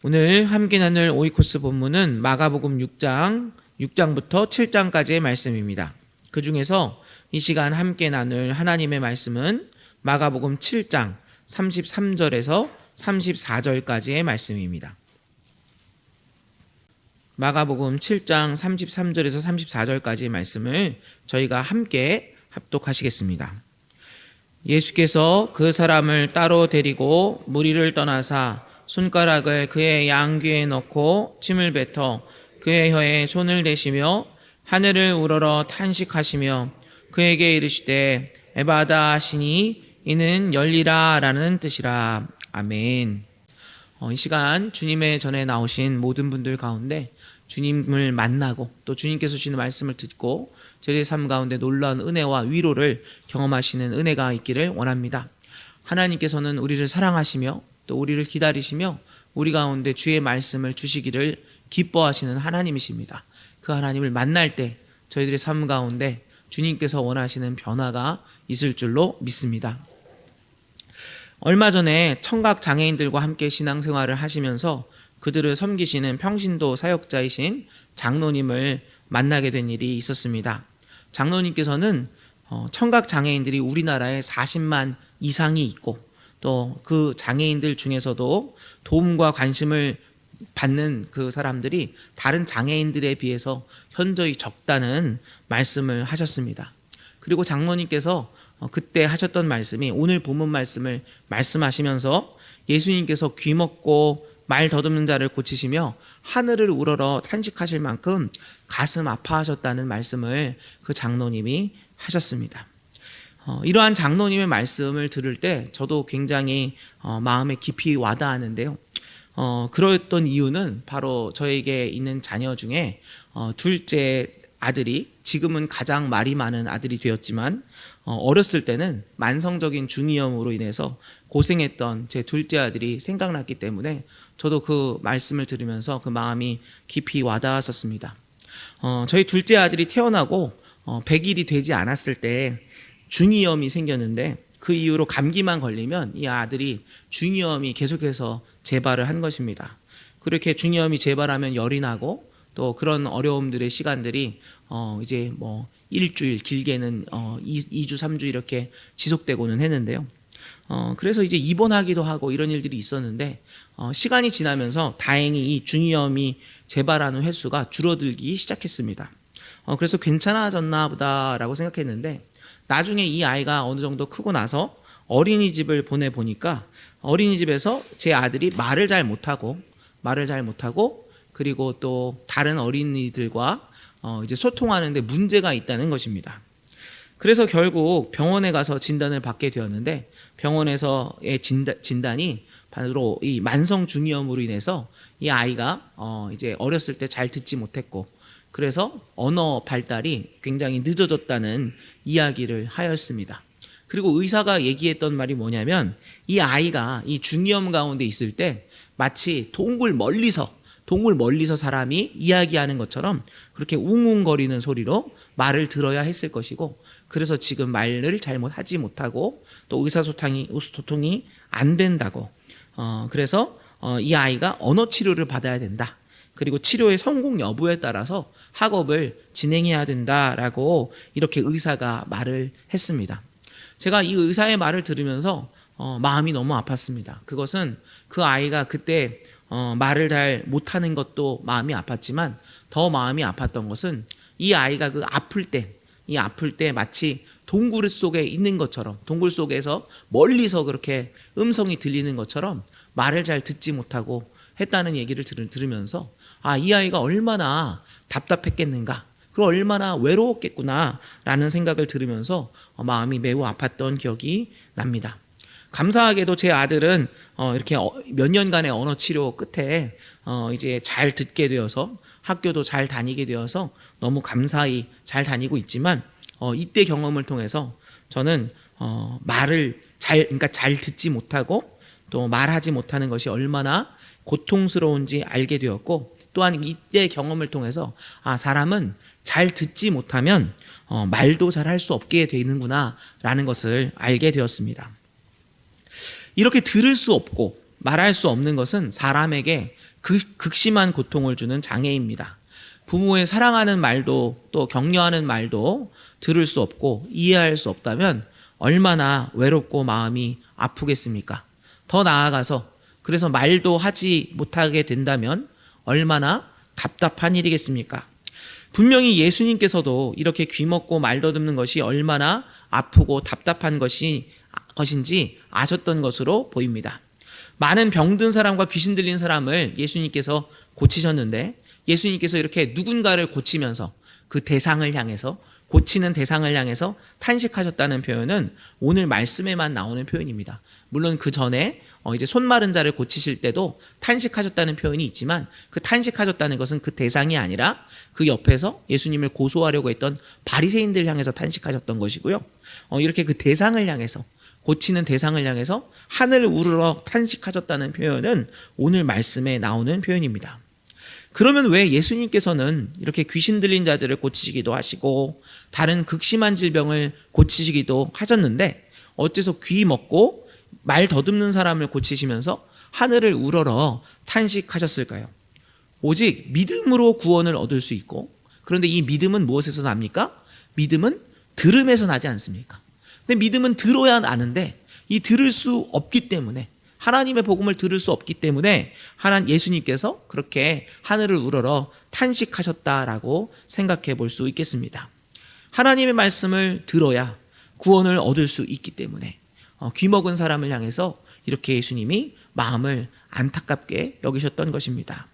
오늘 함께 나눌 오이코스 본문은 마가복음 6장부터 7장까지의 말씀입니다. 그 중에서 이 시간 함께 나눌 하나님의 말씀은 마가복음 7장 33절에서 34절까지의 말씀입니다. 마가복음 7장 33절에서 34절까지의 말씀을 저희가 함께 합독하시겠습니다. 예수께서 그 사람을 따로 데리고 무리를 떠나사 손가락을 그의 양귀에 넣고 침을 뱉어 그의 혀에 손을 대시며 하늘을 우러러 탄식하시며 그에게 이르시되 에바다 하시니 이는 열리라 라는 뜻이라. 아멘. 이 시간 주님의 전에 나오신 모든 분들 가운데 주님을 만나고 또 주님께서 주시는 말씀을 듣고 저희의 삶 가운데 놀라운 은혜와 위로를 경험하시는 은혜가 있기를 원합니다. 하나님께서는 우리를 사랑하시며 또 우리를 기다리시며 우리 가운데 주의 말씀을 주시기를 기뻐하시는 하나님이십니다. 그 하나님을 만날 때 저희들의 삶 가운데 주님께서 원하시는 변화가 있을 줄로 믿습니다. 얼마 전에 청각 장애인들과 함께 신앙생활을 하시면서 그들을 섬기시는 평신도 사역자이신 장로님을 만나게 된 일이 있었습니다. 장로님께서는 청각 장애인들이 우리나라에 40만 이상이 있고 또 그 장애인들 중에서도 도움과 관심을 받는 그 사람들이 다른 장애인들에 비해서 현저히 적다는 말씀을 하셨습니다. 그리고 장로님께서 그때 하셨던 말씀이 오늘 본문 말씀을 말씀하시면서 예수님께서 귀먹고 말 더듬는 자를 고치시며 하늘을 우러러 탄식하실 만큼 가슴 아파하셨다는 말씀을 그 장로님이 하셨습니다. 이러한 장로님의 말씀을 들을 때 저도 굉장히 마음에 깊이 와닿았는데요. 그랬던 이유는 바로 저에게 있는 자녀 중에 둘째 아들이 지금은 가장 말이 많은 아들이 되었지만 어렸을 때는 만성적인 중이염으로 인해서 고생했던 제 둘째 아들이 생각났기 때문에 저도 그 말씀을 들으면서 그 마음이 깊이 와닿았었습니다. 저희 둘째 아들이 태어나고 100일이 되지 않았을 때 중이염이 생겼는데 그 이후로 감기만 걸리면 이 아들이 중이염이 계속해서 재발을 한 것입니다. 그렇게 중이염이 재발하면 열이 나고 또 그런 어려움들의 시간들이 이제 뭐 일주일 길게는 2주 3주 이렇게 지속되고는 했는데요. 그래서 이제 입원하기도 하고 이런 일들이 있었는데 시간이 지나면서 다행히 이 중이염이 재발하는 횟수가 줄어들기 시작했습니다. 그래서 괜찮아졌나 보다라고 생각했는데 나중에 이 아이가 어느 정도 크고 나서 어린이집을 보내보니까 어린이집에서 제 아들이 말을 잘 못하고 그리고 또 다른 어린이들과 이제 소통하는데 문제가 있다는 것입니다. 그래서 결국 병원에 가서 진단을 받게 되었는데 병원에서의 진단이 바로 이 만성 중이염으로 인해서 이 아이가 이제 어렸을 때 잘 듣지 못했고 그래서 언어 발달이 굉장히 늦어졌다는 이야기를 하였습니다. 그리고 의사가 얘기했던 말이 뭐냐면 이 아이가 이 중이염 가운데 있을 때 마치 동굴 멀리서 사람이 이야기하는 것처럼 그렇게 웅웅거리는 소리로 말을 들어야 했을 것이고 그래서 지금 말을 잘못하지 못하고 또 의사소통이 안 된다고 그래서 이 아이가 언어 치료를 받아야 된다. 그리고 치료의 성공 여부에 따라서 학업을 진행해야 된다라고 이렇게 의사가 말을 했습니다. 제가 이 의사의 말을 들으면서 마음이 너무 아팠습니다. 그것은 그 아이가 그때 말을 잘 못하는 것도 마음이 아팠지만 더 마음이 아팠던 것은 이 아이가 그 아플 때 마치 동굴 속에 있는 것처럼 동굴 속에서 멀리서 그렇게 음성이 들리는 것처럼 말을 잘 듣지 못하고 했다는 얘기를 들으면서 이 아이가 얼마나 답답했겠는가 그리고 얼마나 외로웠겠구나 라는 생각을 들으면서 마음이 매우 아팠던 기억이 납니다. 감사하게도 제 아들은 이렇게 몇 년간의 언어 치료 끝에 이제 잘 듣게 되어서 학교도 잘 다니게 되어서 너무 감사히 잘 다니고 있지만 이때 경험을 통해서 저는 말을 잘 듣지 못하고 또 말하지 못하는 것이 얼마나 고통스러운지 알게 되었고 또한 이때 경험을 통해서 사람은 잘 듣지 못하면 말도 잘 할 수 없게 되는구나 라는 것을 알게 되었습니다. 이렇게 들을 수 없고 말할 수 없는 것은 사람에게 극심한 고통을 주는 장애입니다. 부모의 사랑하는 말도 또 격려하는 말도 들을 수 없고 이해할 수 없다면 얼마나 외롭고 마음이 아프겠습니까? 더 나아가서 그래서 말도 하지 못하게 된다면 얼마나 답답한 일이겠습니까? 분명히 예수님께서도 이렇게 귀먹고 말 더듬는 것이 얼마나 아프고 답답한 것인지 아셨던 것으로 보입니다. 많은 병든 사람과 귀신 들린 사람을 예수님께서 고치셨는데 예수님께서 이렇게 누군가를 고치면서 그 대상을 향해서 고치는 대상을 향해서 탄식하셨다는 표현은 오늘 말씀에만 나오는 표현입니다. 물론 그 전에 이제 손 마른 자를 고치실 때도 탄식하셨다는 표현이 있지만 그 탄식하셨다는 것은 그 대상이 아니라 그 옆에서 예수님을 고소하려고 했던 바리새인들 향해서 탄식하셨던 것이고요. 이렇게 그 대상을 향해서 고치는 대상을 향해서 하늘을 우러러 탄식하셨다는 표현은 오늘 말씀에 나오는 표현입니다. 그러면 왜 예수님께서는 이렇게 귀신 들린 자들을 고치시기도 하시고 다른 극심한 질병을 고치시기도 하셨는데 어째서 귀 먹고 말 더듬는 사람을 고치시면서 하늘을 우러러 탄식하셨을까요? 오직 믿음으로 구원을 얻을 수 있고 그런데 이 믿음은 무엇에서 납니까? 믿음은 들음에서 나지 않습니까? 근데 믿음은 들어야 나는데 이 들을 수 없기 때문에 하나님의 복음을 들을 수 없기 때문에 예수님께서 그렇게 하늘을 우러러 탄식하셨다라고 생각해 볼 수 있겠습니다. 하나님의 말씀을 들어야 구원을 얻을 수 있기 때문에 귀먹은 사람을 향해서 이렇게 예수님이 마음을 안타깝게 여기셨던 것입니다.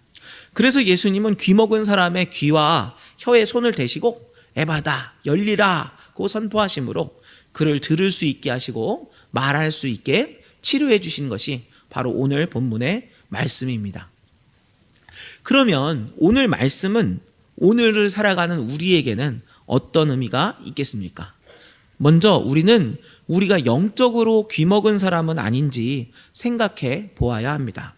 그래서 예수님은 귀먹은 사람의 귀와 혀에 손을 대시고 에바다 열리라고 선포하심으로 그를 들을 수 있게 하시고 말할 수 있게 치료해 주신 것이 바로 오늘 본문의 말씀입니다. 그러면 오늘 말씀은 오늘을 살아가는 우리에게는 어떤 의미가 있겠습니까? 먼저 우리가 영적으로 귀먹은 사람은 아닌지 생각해 보아야 합니다.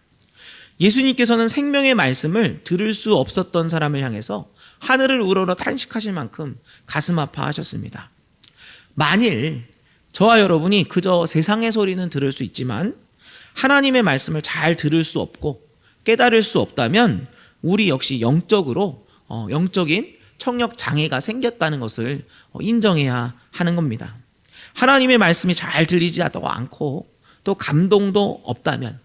예수님께서는 생명의 말씀을 들을 수 없었던 사람을 향해서 하늘을 우러러 탄식하실 만큼 가슴 아파하셨습니다. 만일 저와 여러분이 그저 세상의 소리는 들을 수 있지만 하나님의 말씀을 잘 들을 수 없고 깨달을 수 없다면 우리 역시 영적인 청력 장애가 생겼다는 것을 인정해야 하는 겁니다. 하나님의 말씀이 잘 들리지도 않고 또 감동도 없다면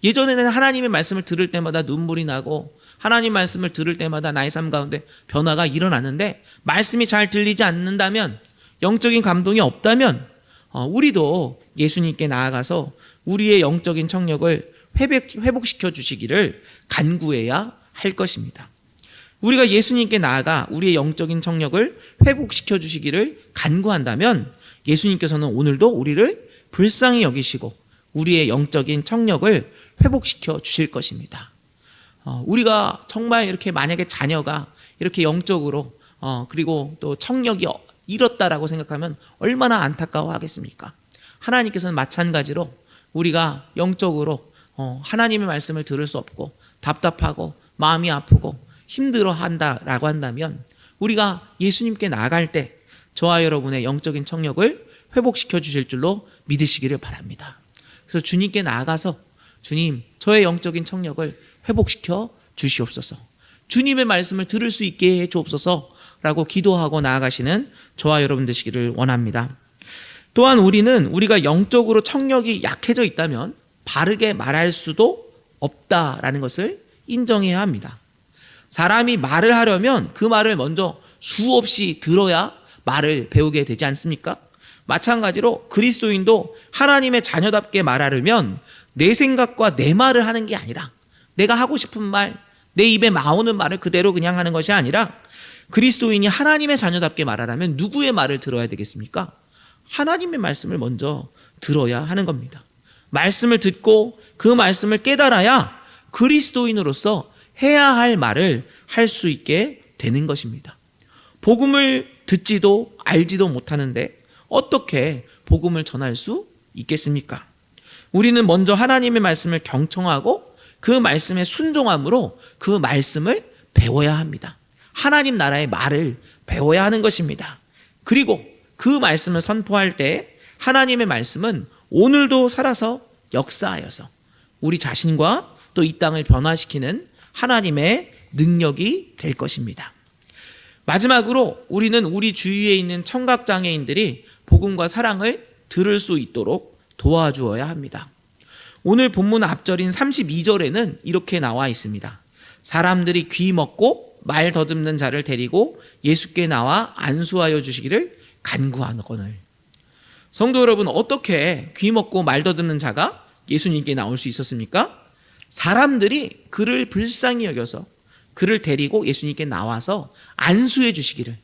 예전에는 하나님의 말씀을 들을 때마다 눈물이 나고 하나님 말씀을 들을 때마다 나의 삶 가운데 변화가 일어나는데 말씀이 잘 들리지 않는다면 영적인 감동이 없다면 우리도 예수님께 나아가서 우리의 영적인 청력을 회복시켜 주시기를 간구해야 할 것입니다. 우리가 예수님께 나아가 우리의 영적인 청력을 회복시켜 주시기를 간구한다면 예수님께서는 오늘도 우리를 불쌍히 여기시고 우리의 영적인 청력을 회복시켜 주실 것입니다. 우리가 정말 이렇게 만약에 자녀가 이렇게 영적으로 그리고 또 청력이 잃었다라고 생각하면 얼마나 안타까워하겠습니까? 하나님께서는 마찬가지로 우리가 영적으로 하나님의 말씀을 들을 수 없고 답답하고 마음이 아프고 힘들어한다라고 한다면 우리가 예수님께 나아갈 때 저와 여러분의 영적인 청력을 회복시켜 주실 줄로 믿으시기를 바랍니다. 그래서 주님께 나아가서 주님, 저의 영적인 청력을 회복시켜 주시옵소서. 주님의 말씀을 들을 수 있게 해 주옵소서라고 기도하고 나아가시는 저와 여러분 되시기를 원합니다. 또한 우리가 영적으로 청력이 약해져 있다면 바르게 말할 수도 없다라는 것을 인정해야 합니다. 사람이 말을 하려면 그 말을 먼저 수없이 들어야 말을 배우게 되지 않습니까? 마찬가지로 그리스도인도 하나님의 자녀답게 말하려면 내 생각과 내 말을 하는 게 아니라 내가 하고 싶은 말, 내 입에 나오는 말을 그대로 그냥 하는 것이 아니라 그리스도인이 하나님의 자녀답게 말하려면 누구의 말을 들어야 되겠습니까? 하나님의 말씀을 먼저 들어야 하는 겁니다. 말씀을 듣고 그 말씀을 깨달아야 그리스도인으로서 해야 할 말을 할 수 있게 되는 것입니다. 복음을 듣지도 알지도 못하는데 어떻게 복음을 전할 수 있겠습니까? 우리는 먼저 하나님의 말씀을 경청하고 그 말씀에 순종함으로 그 말씀을 배워야 합니다. 하나님 나라의 말을 배워야 하는 것입니다. 그리고 그 말씀을 선포할 때 하나님의 말씀은 오늘도 살아서 역사하여서 우리 자신과 또 이 땅을 변화시키는 하나님의 능력이 될 것입니다. 마지막으로 우리는 우리 주위에 있는 청각장애인들이 복음과 사랑을 들을 수 있도록 도와주어야 합니다. 오늘 본문 앞절인 32절에는 이렇게 나와 있습니다. 사람들이 귀 먹고 말 더듬는 자를 데리고 예수께 나와 안수하여 주시기를 간구하거늘. 성도 여러분, 어떻게 귀 먹고 말 더듬는 자가 예수님께 나올 수 있었습니까? 사람들이 그를 불쌍히 여겨서 그를 데리고 예수님께 나와서 안수해 주시기를,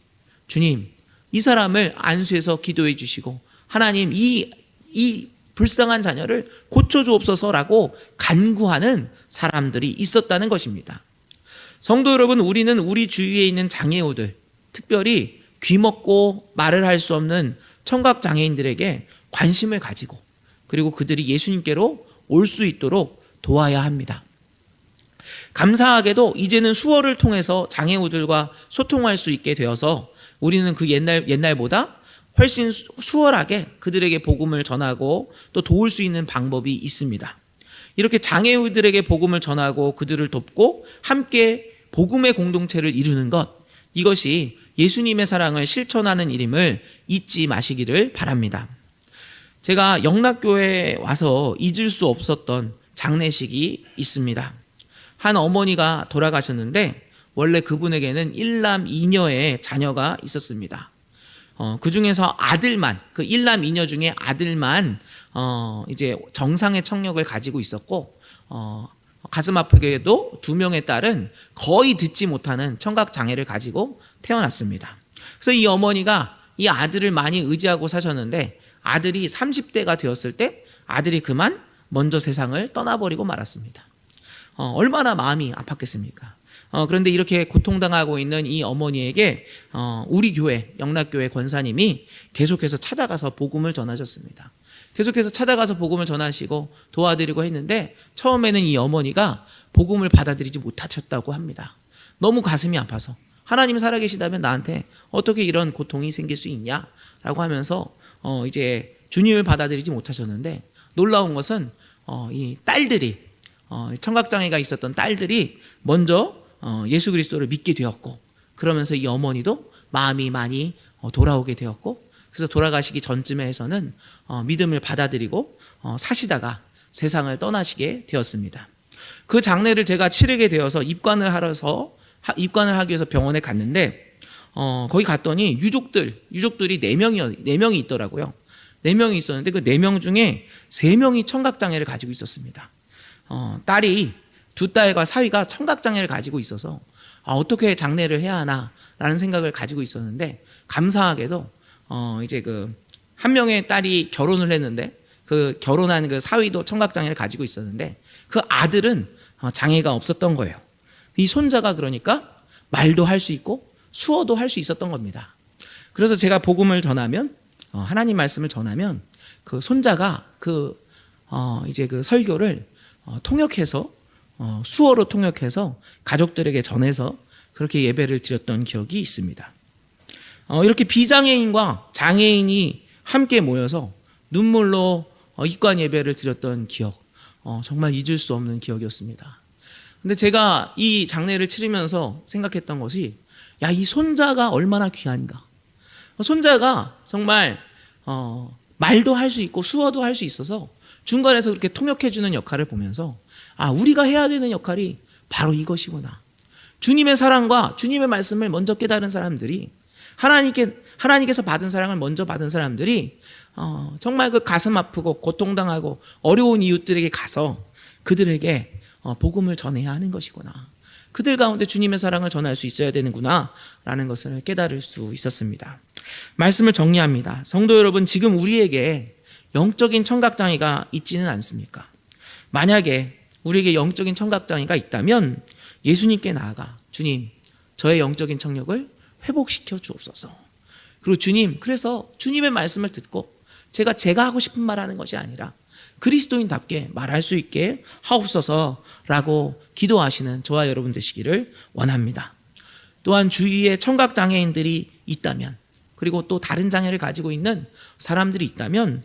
주님, 이 사람을 안수해서 기도해 주시고 하나님 이 불쌍한 자녀를 고쳐주옵소서라고 간구하는 사람들이 있었다는 것입니다. 성도 여러분, 우리는 우리 주위에 있는 장애우들, 특별히 귀 먹고 말을 할 수 없는 청각장애인들에게 관심을 가지고 그리고 그들이 예수님께로 올 수 있도록 도와야 합니다. 감사하게도 이제는 수어를 통해서 장애우들과 소통할 수 있게 되어서 우리는 그 옛날보다 훨씬 수월하게 그들에게 복음을 전하고 또 도울 수 있는 방법이 있습니다. 이렇게 장애우들에게 복음을 전하고 그들을 돕고 함께 복음의 공동체를 이루는 것, 이것이 예수님의 사랑을 실천하는 일임을 잊지 마시기를 바랍니다. 제가 영락교회에 와서 잊을 수 없었던 장례식이 있습니다. 한 어머니가 돌아가셨는데 원래 그분에게는 1남 2녀의 자녀가 있었습니다. 그 중에서 아들만, 그 1남 2녀 중에 아들만 이제 정상의 청력을 가지고 있었고, 가슴 아프게도 2명의 딸은 거의 듣지 못하는 청각 장애를 가지고 태어났습니다. 그래서 이 어머니가 이 아들을 많이 의지하고 사셨는데 아들이 30대가 되었을 때 아들이 그만 먼저 세상을 떠나버리고 말았습니다. 얼마나 마음이 아팠겠습니까? 그런데 이렇게 고통당하고 있는 이 어머니에게 우리 교회, 영락교회 권사님이 계속해서 찾아가서 복음을 전하셨습니다. 계속해서 찾아가서 복음을 전하시고 도와드리고 했는데 처음에는 이 어머니가 복음을 받아들이지 못하셨다고 합니다. 너무 가슴이 아파서 하나님 살아계시다면 나한테 어떻게 이런 고통이 생길 수 있냐라고 하면서 이제 주님을 받아들이지 못하셨는데, 놀라운 것은 이 딸들이 청각장애가 있었던 딸들이 먼저 예수 그리스도를 믿게 되었고, 그러면서 이 어머니도 마음이 많이 돌아오게 되었고, 그래서 돌아가시기 전쯤에 해서는 믿음을 받아들이고 사시다가 세상을 떠나시게 되었습니다. 그 장례를 제가 치르게 되어서 입관을 하기 위해서 병원에 갔는데 거기 갔더니 유족들이 4명이 있더라고요. 4명이 있었는데 그 4명 중에 3명이 청각장애를 가지고 있었습니다. 딸이 2딸과 사위가 청각장애를 가지고 있어서 어떻게 장례를 해야 하나라는 생각을 가지고 있었는데, 감사하게도 이제 그 한 명의 딸이 결혼을 했는데 그 결혼한 그 사위도 청각장애를 가지고 있었는데 그 아들은 장애가 없었던 거예요. 이 손자가 그러니까 말도 할 수 있고 수어도 할 수 있었던 겁니다. 그래서 제가 복음을 전하면, 하나님 말씀을 전하면 그 손자가 이제 그 설교를 통역해서 수어로 통역해서 가족들에게 전해서 그렇게 예배를 드렸던 기억이 있습니다. 이렇게 비장애인과 장애인이 함께 모여서 눈물로 입관 예배를 드렸던 기억, 정말 잊을 수 없는 기억이었습니다. 근데 제가 이 장례를 치르면서 생각했던 것이, 야, 이 손자가 얼마나 귀한가. 손자가 정말 말도 할 수 있고 수어도 할 수 있어서 중간에서 그렇게 통역해주는 역할을 보면서, 우리가 해야 되는 역할이 바로 이것이구나. 주님의 사랑과 주님의 말씀을 먼저 깨달은 사람들이, 하나님께서 받은 사랑을 먼저 받은 사람들이 정말 그 가슴 아프고 고통당하고 어려운 이웃들에게 가서 그들에게 복음을 전해야 하는 것이구나. 그들 가운데 주님의 사랑을 전할 수 있어야 되는구나 라는 것을 깨달을 수 있었습니다. 말씀을 정리합니다. 성도 여러분, 지금 우리에게 영적인 청각장애가 있지는 않습니까? 만약에 우리에게 영적인 청각장애가 있다면 예수님께 나아가, 주님, 저의 영적인 청력을 회복시켜 주옵소서. 그리고 주님, 그래서 주님의 말씀을 듣고 제가 하고 싶은 말 하는 것이 아니라 그리스도인답게 말할 수 있게 하옵소서라고 기도하시는 저와 여러분 되시기를 원합니다. 또한 주위에 청각장애인들이 있다면, 그리고 또 다른 장애를 가지고 있는 사람들이 있다면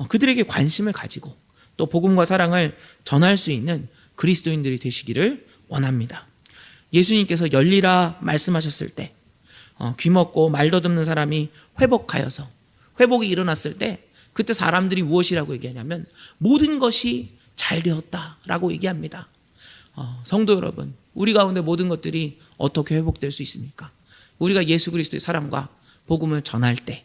그들에게 관심을 가지고 또 복음과 사랑을 전할 수 있는 그리스도인들이 되시기를 원합니다. 예수님께서 열리라 말씀하셨을 때 귀먹고 말 더듬는 사람이 회복하여서 회복이 일어났을 때 그때 사람들이 무엇이라고 얘기하냐면 모든 것이 잘 되었다라고 얘기합니다. 성도 여러분, 우리 가운데 모든 것들이 어떻게 회복될 수 있습니까? 우리가 예수 그리스도의 사랑과 복음을 전할 때,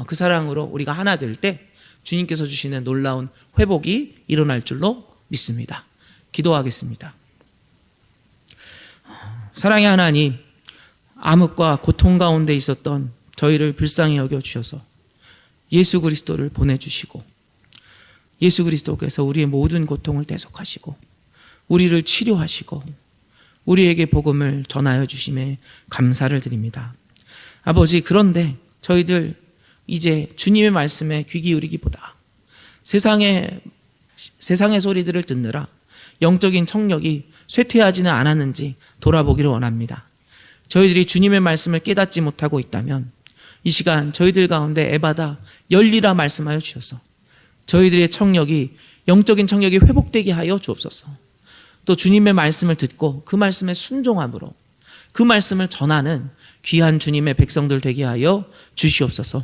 그 사랑으로 우리가 하나 될 때 주님께서 주시는 놀라운 회복이 일어날 줄로 믿습니다. 기도하겠습니다. 사랑의 하나님, 암흑과 고통 가운데 있었던 저희를 불쌍히 여겨주셔서 예수 그리스도를 보내주시고 예수 그리스도께서 우리의 모든 고통을 대속하시고 우리를 치료하시고 우리에게 복음을 전하여 주심에 감사를 드립니다. 아버지, 그런데 저희들 이제 주님의 말씀에 귀 기울이기보다 세상의 소리들을 듣느라 영적인 청력이 쇠퇴하지는 않았는지 돌아보기를 원합니다. 저희들이 주님의 말씀을 깨닫지 못하고 있다면 이 시간 저희들 가운데 에바다 열리라 말씀하여 주셔서 저희들의 청력이, 영적인 청력이 회복되게 하여 주옵소서. 또 주님의 말씀을 듣고 그 말씀에 순종함으로 그 말씀을 전하는 귀한 주님의 백성들 되게 하여 주시옵소서.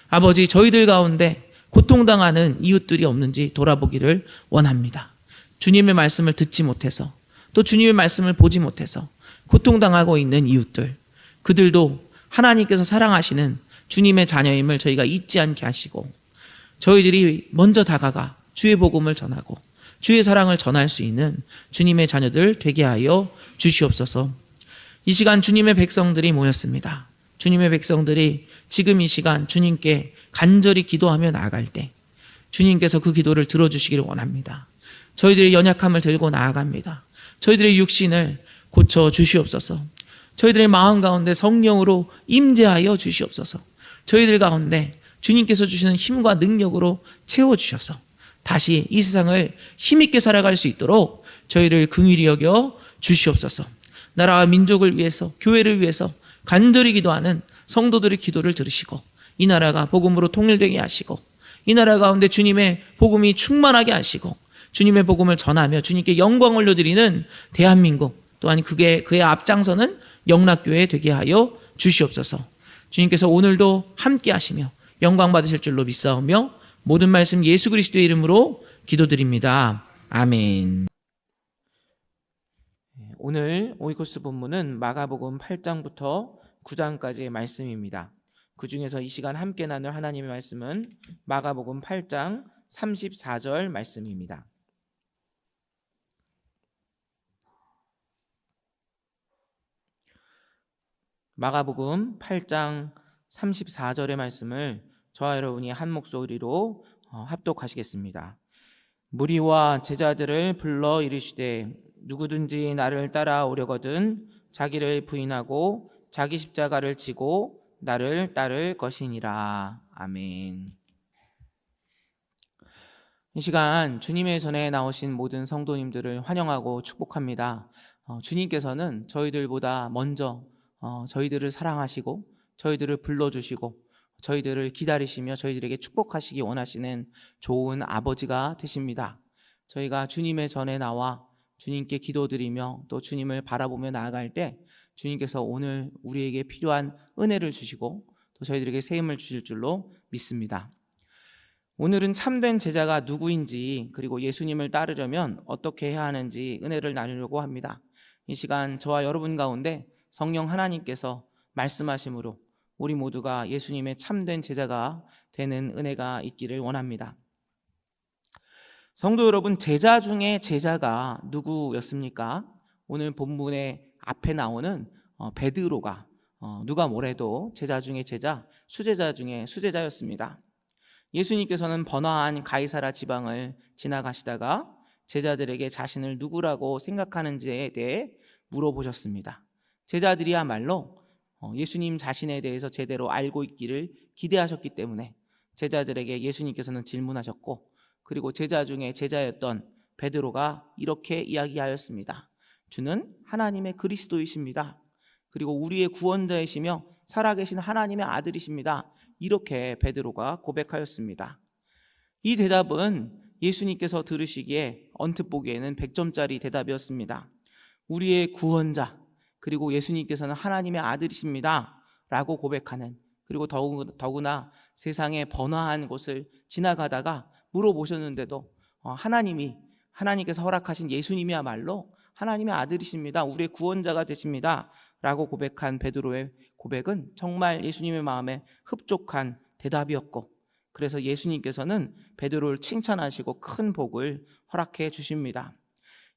아버지, 저희들 가운데 고통당하는 이웃들이 없는지 돌아보기를 원합니다. 주님의 말씀을 듣지 못해서 또 주님의 말씀을 보지 못해서 고통당하고 있는 이웃들, 그들도 하나님께서 사랑하시는 주님의 자녀임을 저희가 잊지 않게 하시고 저희들이 먼저 다가가 주의 복음을 전하고 주의 사랑을 전할 수 있는 주님의 자녀들 되게 하여 주시옵소서. 이 시간 주님의 백성들이 모였습니다. 주님의 백성들이 지금 이 시간 주님께 간절히 기도하며 나아갈 때 주님께서 그 기도를 들어주시기를 원합니다. 저희들의 연약함을 들고 나아갑니다. 저희들의 육신을 고쳐 주시옵소서. 저희들의 마음 가운데 성령으로 임재하여 주시옵소서. 저희들 가운데 주님께서 주시는 힘과 능력으로 채워주셔서 다시 이 세상을 힘있게 살아갈 수 있도록 저희를 긍휼히 여겨 주시옵소서. 나라와 민족을 위해서, 교회를 위해서 간절히 기도하는 성도들의 기도를 들으시고 이 나라가 복음으로 통일되게 하시고 이 나라 가운데 주님의 복음이 충만하게 하시고 주님의 복음을 전하며 주님께 영광 올려드리는 대한민국, 또한 그의 앞장서는 영락교회 되게 하여 주시옵소서. 주님께서 오늘도 함께 하시며 영광 받으실 줄로 믿사오며 모든 말씀 예수 그리스도의 이름으로 기도드립니다. 아멘. 오늘 오이코스 본문은 마가복음 8장부터 9장까지의 말씀입니다. 그 중에서 이 시간 함께 나눌 하나님의 말씀은 마가복음 8장 34절 말씀입니다. 마가복음 8장 34절의 말씀을 저와 여러분이 한 목소리로 합독하시겠습니다. 무리와 제자들을 불러 이르시되 누구든지 나를 따라오려거든 자기를 부인하고 자기 십자가를 지고 나를 따를 것이니라. 아멘. 이 시간 주님의 전에 나오신 모든 성도님들을 환영하고 축복합니다. 주님께서는 저희들보다 먼저 저희들을 사랑하시고 저희들을 불러주시고 저희들을 기다리시며 저희들에게 축복하시기 원하시는 좋은 아버지가 되십니다. 저희가 주님의 전에 나와 주님께 기도드리며 또 주님을 바라보며 나아갈 때 주님께서 오늘 우리에게 필요한 은혜를 주시고 또 저희들에게 세임을 주실 줄로 믿습니다. 오늘은 참된 제자가 누구인지 그리고 예수님을 따르려면 어떻게 해야 하는지 은혜를 나누려고 합니다. 이 시간 저와 여러분 가운데 성령 하나님께서 말씀하심으로 우리 모두가 예수님의 참된 제자가 되는 은혜가 있기를 원합니다. 성도 여러분, 제자 중에 제자가 누구였습니까? 오늘 본문의 앞에 나오는 베드로가 누가 뭐래도 제자 중에 제자, 수제자 중에 수제자였습니다. 예수님께서는 번화한 가이사라 지방을 지나가시다가 제자들에게 자신을 누구라고 생각하는지에 대해 물어보셨습니다. 제자들이야말로 예수님 자신에 대해서 제대로 알고 있기를 기대하셨기 때문에 제자들에게 예수님께서는 질문하셨고, 그리고 제자 중에 제자였던 베드로가 이렇게 이야기하였습니다. 주는 하나님의 그리스도이십니다. 그리고 우리의 구원자이시며 살아계신 하나님의 아들이십니다. 이렇게 베드로가 고백하였습니다. 이 대답은 예수님께서 들으시기에 언뜻 보기에는 100점짜리 대답이었습니다. 우리의 구원자, 그리고 예수님께서는 하나님의 아들이십니다 라고 고백하는, 그리고 더구나 세상의 번화한 곳을 지나가다가 물어보셨는데도 하나님께서 허락하신 예수님이야말로 하나님의 아들이십니다, 우리의 구원자가 되십니다 라고 고백한 베드로의 고백은 정말 예수님의 마음에 흡족한 대답이었고, 그래서 예수님께서는 베드로를 칭찬하시고 큰 복을 허락해 주십니다.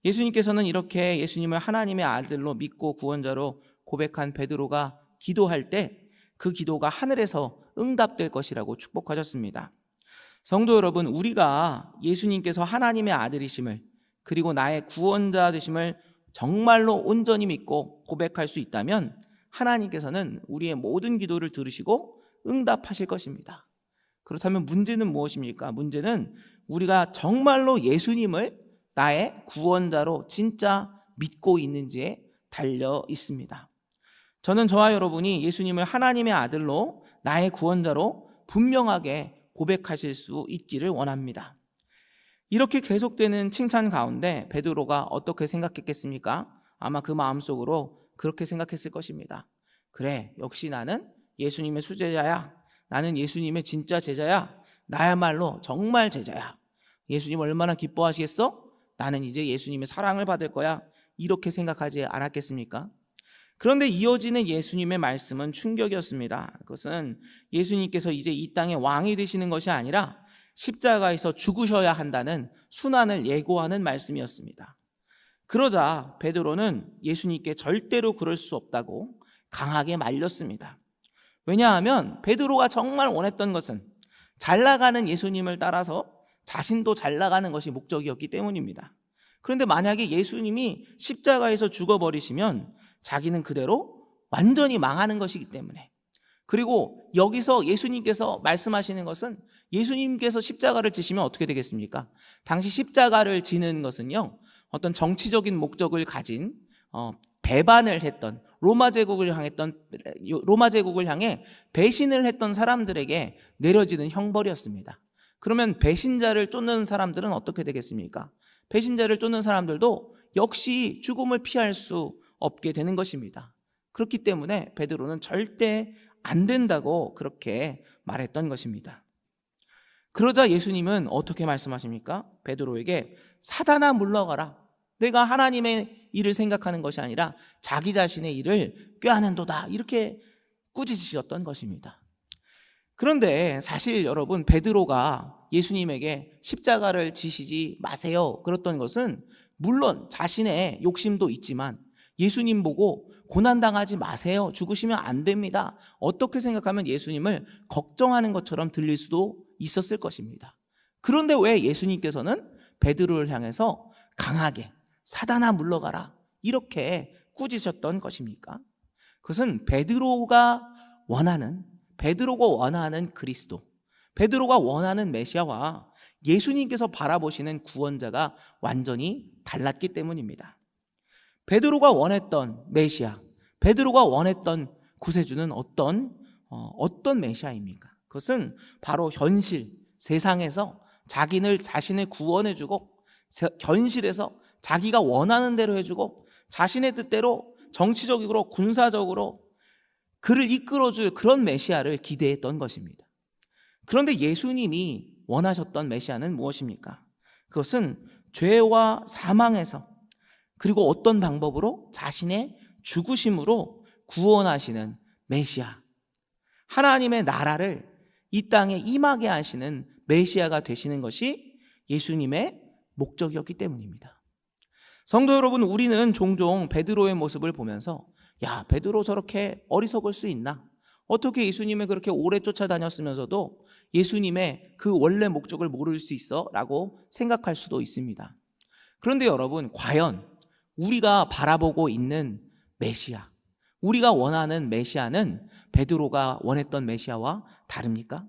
예수님께서는 이렇게 예수님을 하나님의 아들로 믿고 구원자로 고백한 베드로가 기도할 때 그 기도가 하늘에서 응답될 것이라고 축복하셨습니다. 성도 여러분, 우리가 예수님께서 하나님의 아들이심을, 그리고 나의 구원자 되심을 정말로 온전히 믿고 고백할 수 있다면 하나님께서는 우리의 모든 기도를 들으시고 응답하실 것입니다. 그렇다면 문제는 무엇입니까? 문제는 우리가 정말로 예수님을 나의 구원자로 진짜 믿고 있는지에 달려 있습니다. 저는 저와 여러분이 예수님을 하나님의 아들로 나의 구원자로 분명하게 고백하실 수 있기를 원합니다. 이렇게 계속되는 칭찬 가운데 베드로가 어떻게 생각했겠습니까? 아마 그 마음속으로 그렇게 생각했을 것입니다. 그래, 역시 나는 예수님의 수제자야. 나는 예수님의 진짜 제자야. 나야말로 정말 제자야. 예수님 얼마나 기뻐하시겠어? 나는 이제 예수님의 사랑을 받을 거야. 이렇게 생각하지 않았겠습니까? 그런데 이어지는 예수님의 말씀은 충격이었습니다. 그것은 예수님께서 이제 이 땅의 왕이 되시는 것이 아니라 십자가에서 죽으셔야 한다는 순환을 예고하는 말씀이었습니다. 그러자 베드로는 예수님께 절대로 그럴 수 없다고 강하게 말렸습니다. 왜냐하면 베드로가 정말 원했던 것은 잘 나가는 예수님을 따라서 자신도 잘 나가는 것이 목적이었기 때문입니다. 그런데 만약에 예수님이 십자가에서 죽어버리시면 자기는 그대로 완전히 망하는 것이기 때문에, 그리고 여기서 예수님께서 말씀하시는 것은 예수님께서 십자가를 지시면 어떻게 되겠습니까? 당시 십자가를 지는 것은요, 어떤 정치적인 목적을 가진 배반을 했던 로마 제국을 향해 배신을 했던 사람들에게 내려지는 형벌이었습니다. 그러면 배신자를 쫓는 사람들은 어떻게 되겠습니까? 배신자를 쫓는 사람들도 역시 죽음을 피할 수 없게 되는 것입니다. 그렇기 때문에 베드로는 절대 안 된다고 그렇게 말했던 것입니다. 그러자 예수님은 어떻게 말씀하십니까? 베드로에게 사단아 물러가라. 내가 하나님의 일을 생각하는 것이 아니라 자기 자신의 일을 꾀하는도다. 이렇게 꾸짖으셨던 것입니다. 그런데 사실 여러분, 베드로가 예수님에게 십자가를 지시지 마세요 그랬던 것은 물론 자신의 욕심도 있지만 예수님 보고 고난당하지 마세요, 죽으시면 안 됩니다, 어떻게 생각하면 예수님을 걱정하는 것처럼 들릴 수도 있었을 것입니다. 그런데 왜 예수님께서는 베드로를 향해서 강하게 사단아 물러가라 이렇게 꾸짖으셨던 것입니까? 그것은 베드로가 원하는 그리스도, 베드로가 원하는 메시아와 예수님께서 바라보시는 구원자가 완전히 달랐기 때문입니다. 베드로가 원했던 메시아, 베드로가 원했던 구세주는 어떤 메시아입니까? 그것은 바로 현실, 세상에서 자신을 구원해주고, 현실에서 자기가 원하는 대로 해주고, 자신의 뜻대로 정치적으로 군사적으로 그를 이끌어줄 그런 메시아를 기대했던 것입니다. 그런데 예수님이 원하셨던 메시아는 무엇입니까? 그것은 죄와 사망에서, 그리고 어떤 방법으로? 자신의 죽으심으로 구원하시는 메시아, 하나님의 나라를 이 땅에 임하게 하시는 메시아가 되시는 것이 예수님의 목적이었기 때문입니다. 성도 여러분, 우리는 종종 베드로의 모습을 보면서 야, 베드로 저렇게 어리석을 수 있나? 어떻게 예수님을 그렇게 오래 쫓아다녔으면서도 예수님의 그 원래 목적을 모를 수 있어? 라고 생각할 수도 있습니다. 그런데 여러분, 과연 우리가 바라보고 있는 메시아, 우리가 원하는 메시아는 베드로가 원했던 메시아와 다릅니까?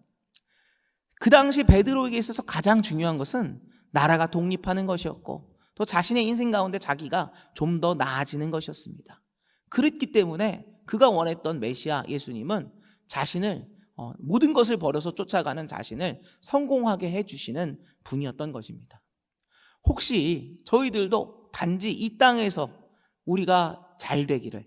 그 당시 베드로에게 있어서 가장 중요한 것은 나라가 독립하는 것이었고, 또 자신의 인생 가운데 자기가 좀 더 나아지는 것이었습니다. 그랬기 때문에 그가 원했던 메시아 예수님은 자신을 모든 것을 버려서 쫓아가는 자신을 성공하게 해주시는 분이었던 것입니다. 혹시 저희들도 단지 이 땅에서 우리가 잘 되기를,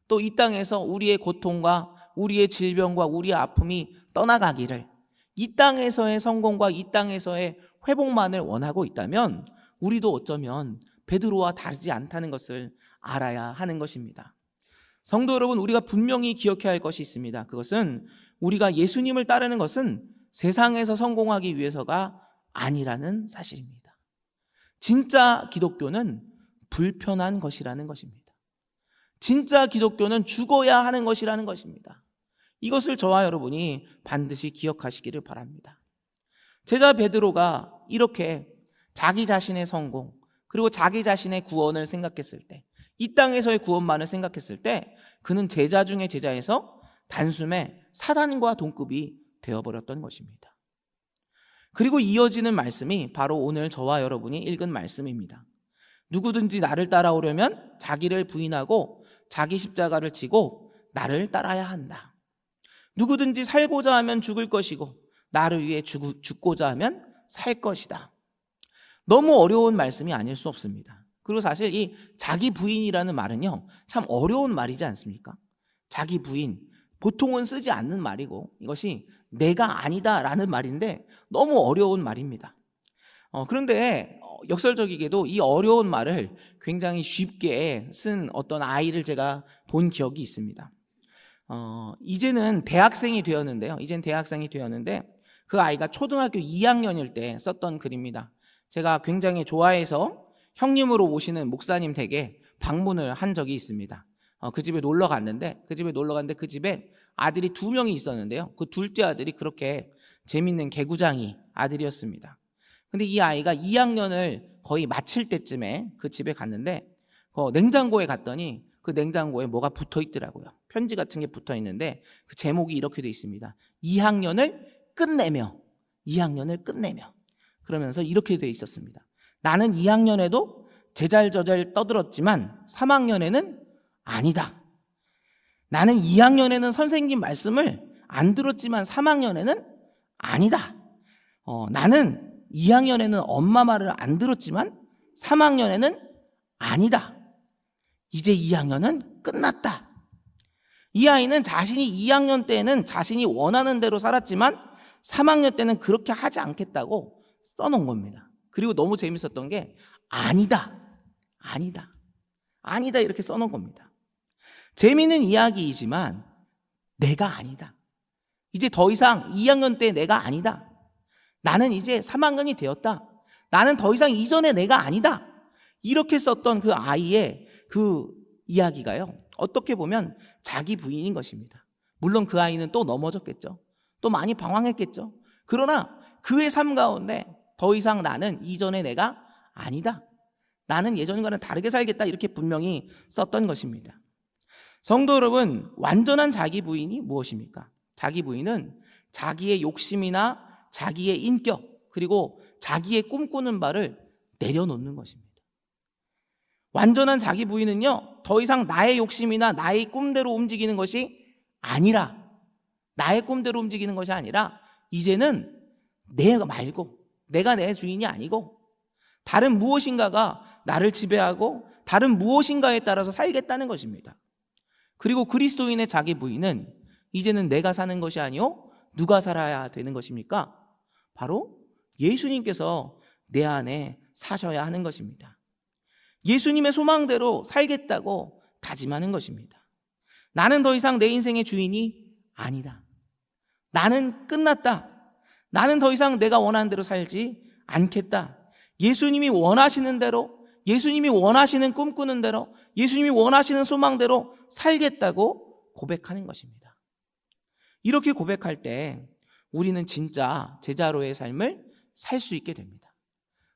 또 이 땅에서 우리의 고통과 우리의 질병과 우리의 아픔이 떠나가기를, 이 땅에서의 성공과 이 땅에서의 회복만을 원하고 있다면 우리도 어쩌면 베드로와 다르지 않다는 것을 알아야 하는 것입니다. 성도 여러분, 우리가 분명히 기억해야 할 것이 있습니다. 그것은 우리가 예수님을 따르는 것은 세상에서 성공하기 위해서가 아니라는 사실입니다. 진짜 기독교는 불편한 것이라는 것입니다. 진짜 기독교는 죽어야 하는 것이라는 것입니다. 이것을 저와 여러분이 반드시 기억하시기를 바랍니다. 제자 베드로가 이렇게 자기 자신의 성공, 그리고 자기 자신의 구원을 생각했을 때, 이 땅에서의 구원만을 생각했을 때 그는 제자 중에 제자에서 단숨에 사단과 동급이 되어버렸던 것입니다. 그리고 이어지는 말씀이 바로 오늘 저와 여러분이 읽은 말씀입니다. 누구든지 나를 따라오려면 자기를 부인하고 자기 십자가를 지고 나를 따라야 한다. 누구든지 살고자 하면 죽을 것이고 나를 위해 죽고자 하면 살 것이다. 너무 어려운 말씀이 아닐 수 없습니다. 그리고 사실 이 자기 부인이라는 말은요, 참 어려운 말이지 않습니까? 자기 부인, 보통은 쓰지 않는 말이고 이것이 내가 아니다라는 말인데 너무 어려운 말입니다. 그런데 역설적이게도 이 어려운 말을 굉장히 쉽게 쓴 어떤 아이를 제가 본 기억이 있습니다. 이제는 대학생이 되었는데요. 그 아이가 초등학교 2학년일 때 썼던 글입니다. 제가 굉장히 좋아해서 형님으로 오시는 목사님 댁에 방문을 한 적이 있습니다. 그 집에 놀러 갔는데 그 집에 아들이 2명이 있었는데요. 그 둘째 아들이 그렇게 재밌는 개구장이 아들이었습니다. 근데 이 아이가 2학년을 거의 마칠 때쯤에 그 집에 갔는데 그 냉장고에 갔더니 그 냉장고에 뭐가 붙어 있더라고요. 편지 같은 게 붙어 있는데 그 제목이 이렇게 돼 있습니다. 2학년을 끝내며 그러면서 이렇게 돼 있었습니다. 나는 2학년에도 제잘저잘 떠들었지만 3학년에는 아니다. 나는 2학년에는 선생님 말씀을 안 들었지만 3학년에는 아니다. 나는 2학년에는 엄마 말을 안 들었지만 3학년에는 아니다. 이제 2학년은 끝났다. 이 아이는 자신이 2학년 때에는 자신이 원하는 대로 살았지만 3학년 때는 그렇게 하지 않겠다고 써놓은 겁니다. 그리고 너무 재밌었던 게 아니다 이렇게 써놓은 겁니다. 재미있는 이야기이지만 내가 아니다. 이제 더 이상 2학년 때 내가 아니다. 나는 이제 3학년이 되었다. 나는 더 이상 이전의 내가 아니다. 이렇게 썼던 그 아이의 그 이야기가요, 어떻게 보면 자기 부인인 것입니다. 물론 그 아이는 또 넘어졌겠죠. 또 많이 방황했겠죠. 그러나 그의 삶 가운데 더 이상 나는 이전의 내가 아니다. 나는 예전과는 다르게 살겠다. 이렇게 분명히 썼던 것입니다. 성도 여러분, 완전한 자기 부인이 무엇입니까? 자기 부인은 자기의 욕심이나 자기의 인격, 그리고 자기의 꿈꾸는 바를 내려놓는 것입니다. 완전한 자기 부인은요, 더 이상 나의 욕심이나 나의 꿈대로 움직이는 것이 아니라, 이제는 내가 말고, 내가 내 주인이 아니고 다른 무엇인가가 나를 지배하고 다른 무엇인가에 따라서 살겠다는 것입니다. 그리고 그리스도인의 자기 부인은 이제는 내가 사는 것이 아니요 누가 살아야 되는 것입니까? 바로 예수님께서 내 안에 사셔야 하는 것입니다. 예수님의 소망대로 살겠다고 다짐하는 것입니다. 나는 더 이상 내 인생의 주인이 아니다. 나는 끝났다. 나는 더 이상 내가 원하는 대로 살지 않겠다. 예수님이 원하시는 대로, 예수님이 원하시는 꿈꾸는 대로, 예수님이 원하시는 소망대로 살겠다고 고백하는 것입니다. 이렇게 고백할 때 우리는 진짜 제자로의 삶을 살 수 있게 됩니다.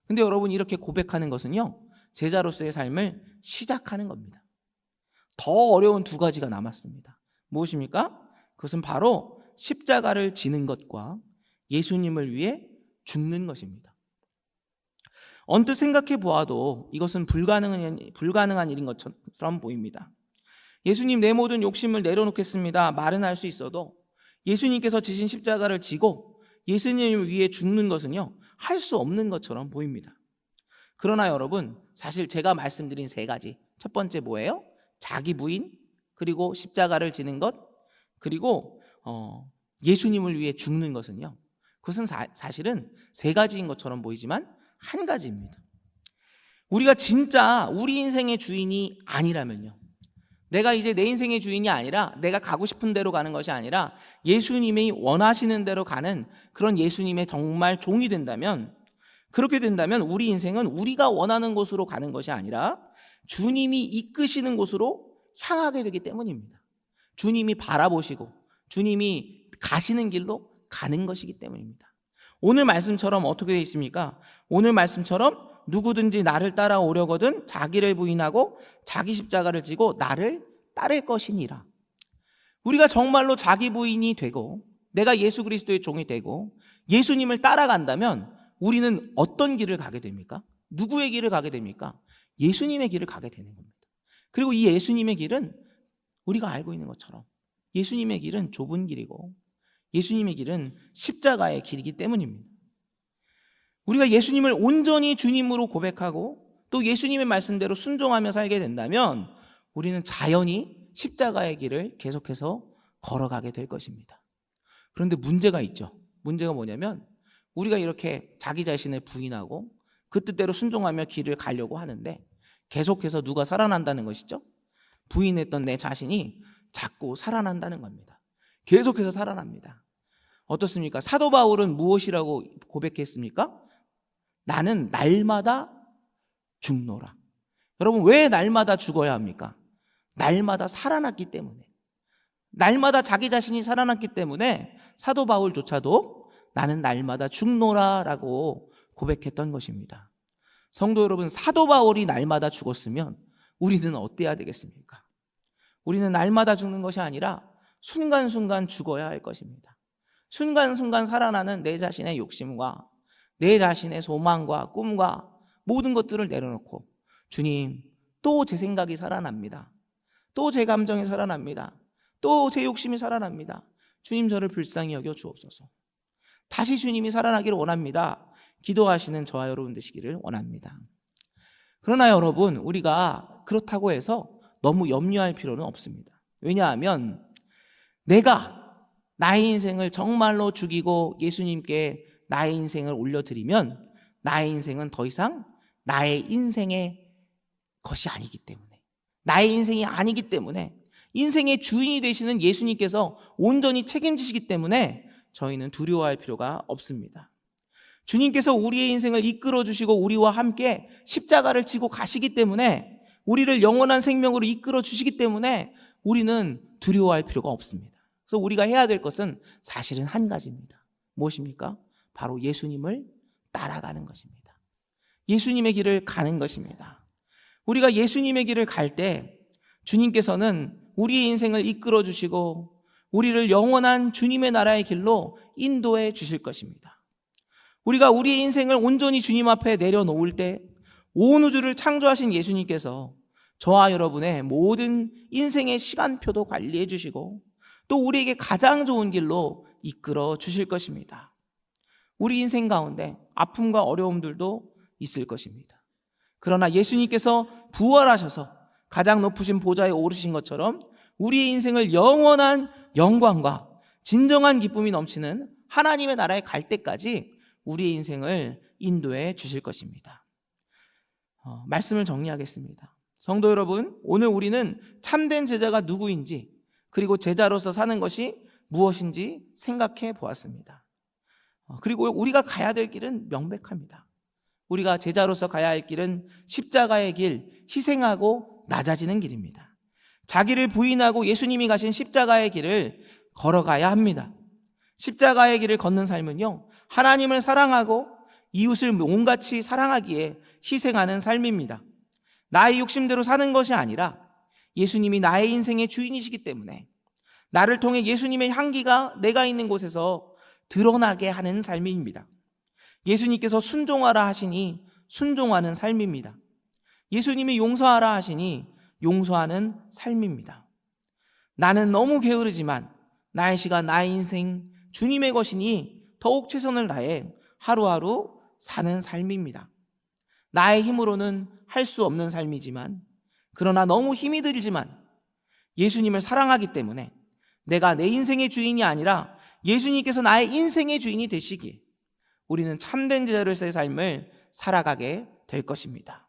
근데 여러분, 이렇게 고백하는 것은요, 제자로서의 삶을 시작하는 겁니다. 더 어려운 2가지가 남았습니다. 무엇입니까? 그것은 바로 십자가를 지는 것과 예수님을 위해 죽는 것입니다. 언뜻 생각해 보아도 이것은 불가능한 일인 것처럼 보입니다. 예수님, 내 모든 욕심을 내려놓겠습니다. 말은 할 수 있어도 예수님께서 지신 십자가를 지고 예수님을 위해 죽는 것은요, 할 수 없는 것처럼 보입니다. 그러나 여러분, 사실 제가 말씀드린 3가지, 첫 번째 뭐예요? 자기 부인, 그리고 십자가를 지는 것, 그리고 예수님을 위해 죽는 것은요, 그것은 사실은 세 가지인 것처럼 보이지만 한 가지입니다. 우리가 진짜 우리 인생의 주인이 아니라면요, 내가 이제 내 인생의 주인이 아니라 내가 가고 싶은 대로 가는 것이 아니라 예수님이 원하시는 대로 가는 그런 예수님의 정말 종이 된다면, 그렇게 된다면 우리 인생은 우리가 원하는 곳으로 가는 것이 아니라 주님이 이끄시는 곳으로 향하게 되기 때문입니다. 주님이 바라보시고 주님이 가시는 길로 가는 것이기 때문입니다. 오늘 말씀처럼 어떻게 되어 있습니까? 오늘 말씀처럼 누구든지 나를 따라오려거든 자기를 부인하고 자기 십자가를 지고 나를 따를 것이니라. 우리가 정말로 자기 부인이 되고 내가 예수 그리스도의 종이 되고 예수님을 따라간다면 우리는 어떤 길을 가게 됩니까? 누구의 길을 가게 됩니까? 예수님의 길을 가게 되는 겁니다. 그리고 이 예수님의 길은 우리가 알고 있는 것처럼 예수님의 길은 좁은 길이고 예수님의 길은 십자가의 길이기 때문입니다. 우리가 예수님을 온전히 주님으로 고백하고 또 예수님의 말씀대로 순종하며 살게 된다면 우리는 자연히 십자가의 길을 계속해서 걸어가게 될 것입니다. 그런데 문제가 있죠. 문제가 뭐냐면 우리가 이렇게 자기 자신을 부인하고 그 뜻대로 순종하며 길을 가려고 하는데 계속해서 누가 살아난다는 것이죠? 부인했던 내 자신이 자꾸 살아난다는 겁니다. 계속해서 살아납니다. 어떻습니까? 사도 바울은 무엇이라고 고백했습니까? 나는 날마다 죽노라. 여러분, 왜 날마다 죽어야 합니까? 날마다 살아났기 때문에, 날마다 자기 자신이 살아났기 때문에 사도 바울조차도 나는 날마다 죽노라라고 고백했던 것입니다. 성도 여러분, 사도 바울이 날마다 죽었으면 우리는 어때야 되겠습니까? 우리는 날마다 죽는 것이 아니라 순간순간 죽어야 할 것입니다. 순간순간 살아나는 내 자신의 욕심과 내 자신의 소망과 꿈과 모든 것들을 내려놓고 주님, 또 제 생각이 살아납니다. 또 제 감정이 살아납니다. 또 제 욕심이 살아납니다. 주님, 저를 불쌍히 여겨 주옵소서. 다시 주님이 살아나기를 원합니다. 기도하시는 저와 여러분 되시기를 원합니다. 그러나 여러분, 우리가 그렇다고 해서 너무 염려할 필요는 없습니다. 왜냐하면 내가 나의 인생을 정말로 죽이고 예수님께 나의 인생을 올려드리면 나의 인생은 더 이상 나의 인생의 것이 아니기 때문에, 나의 인생이 아니기 때문에 인생의 주인이 되시는 예수님께서 온전히 책임지시기 때문에 저희는 두려워할 필요가 없습니다. 주님께서 우리의 인생을 이끌어 주시고 우리와 함께 십자가를 지고 가시기 때문에, 우리를 영원한 생명으로 이끌어 주시기 때문에 우리는 두려워할 필요가 없습니다. 그래서 우리가 해야 될 것은 사실은 한 가지입니다. 무엇입니까? 바로 예수님을 따라가는 것입니다. 예수님의 길을 가는 것입니다. 우리가 예수님의 길을 갈 때 주님께서는 우리의 인생을 이끌어 주시고 우리를 영원한 주님의 나라의 길로 인도해 주실 것입니다. 우리가 우리의 인생을 온전히 주님 앞에 내려놓을 때 온 우주를 창조하신 예수님께서 저와 여러분의 모든 인생의 시간표도 관리해 주시고 또 우리에게 가장 좋은 길로 이끌어 주실 것입니다. 우리 인생 가운데 아픔과 어려움들도 있을 것입니다. 그러나 예수님께서 부활하셔서 가장 높으신 보좌에 오르신 것처럼 우리의 인생을 영원한 영광과 진정한 기쁨이 넘치는 하나님의 나라에 갈 때까지 우리의 인생을 인도해 주실 것입니다. 말씀을 정리하겠습니다. 성도 여러분, 오늘 우리는 참된 제자가 누구인지 그리고 제자로서 사는 것이 무엇인지 생각해 보았습니다. 그리고 우리가 가야 될 길은 명백합니다. 우리가 제자로서 가야 할 길은 십자가의 길, 희생하고 낮아지는 길입니다. 자기를 부인하고 예수님이 가신 십자가의 길을 걸어가야 합니다. 십자가의 길을 걷는 삶은요, 하나님을 사랑하고 이웃을 온같이 사랑하기에 희생하는 삶입니다. 나의 욕심대로 사는 것이 아니라 예수님이 나의 인생의 주인이시기 때문에 나를 통해 예수님의 향기가 내가 있는 곳에서 드러나게 하는 삶입니다. 예수님께서 순종하라 하시니 순종하는 삶입니다. 예수님이 용서하라 하시니 용서하는 삶입니다. 나는 너무 게으르지만 나의 시간, 나의 인생 주님의 것이니 더욱 최선을 다해 하루하루 사는 삶입니다. 나의 힘으로는 할 수 없는 삶이지만, 그러나 너무 힘이 들지만 예수님을 사랑하기 때문에 내가 내 인생의 주인이 아니라 예수님께서 나의 인생의 주인이 되시기에 우리는 참된 제자로서의 삶을 살아가게 될 것입니다.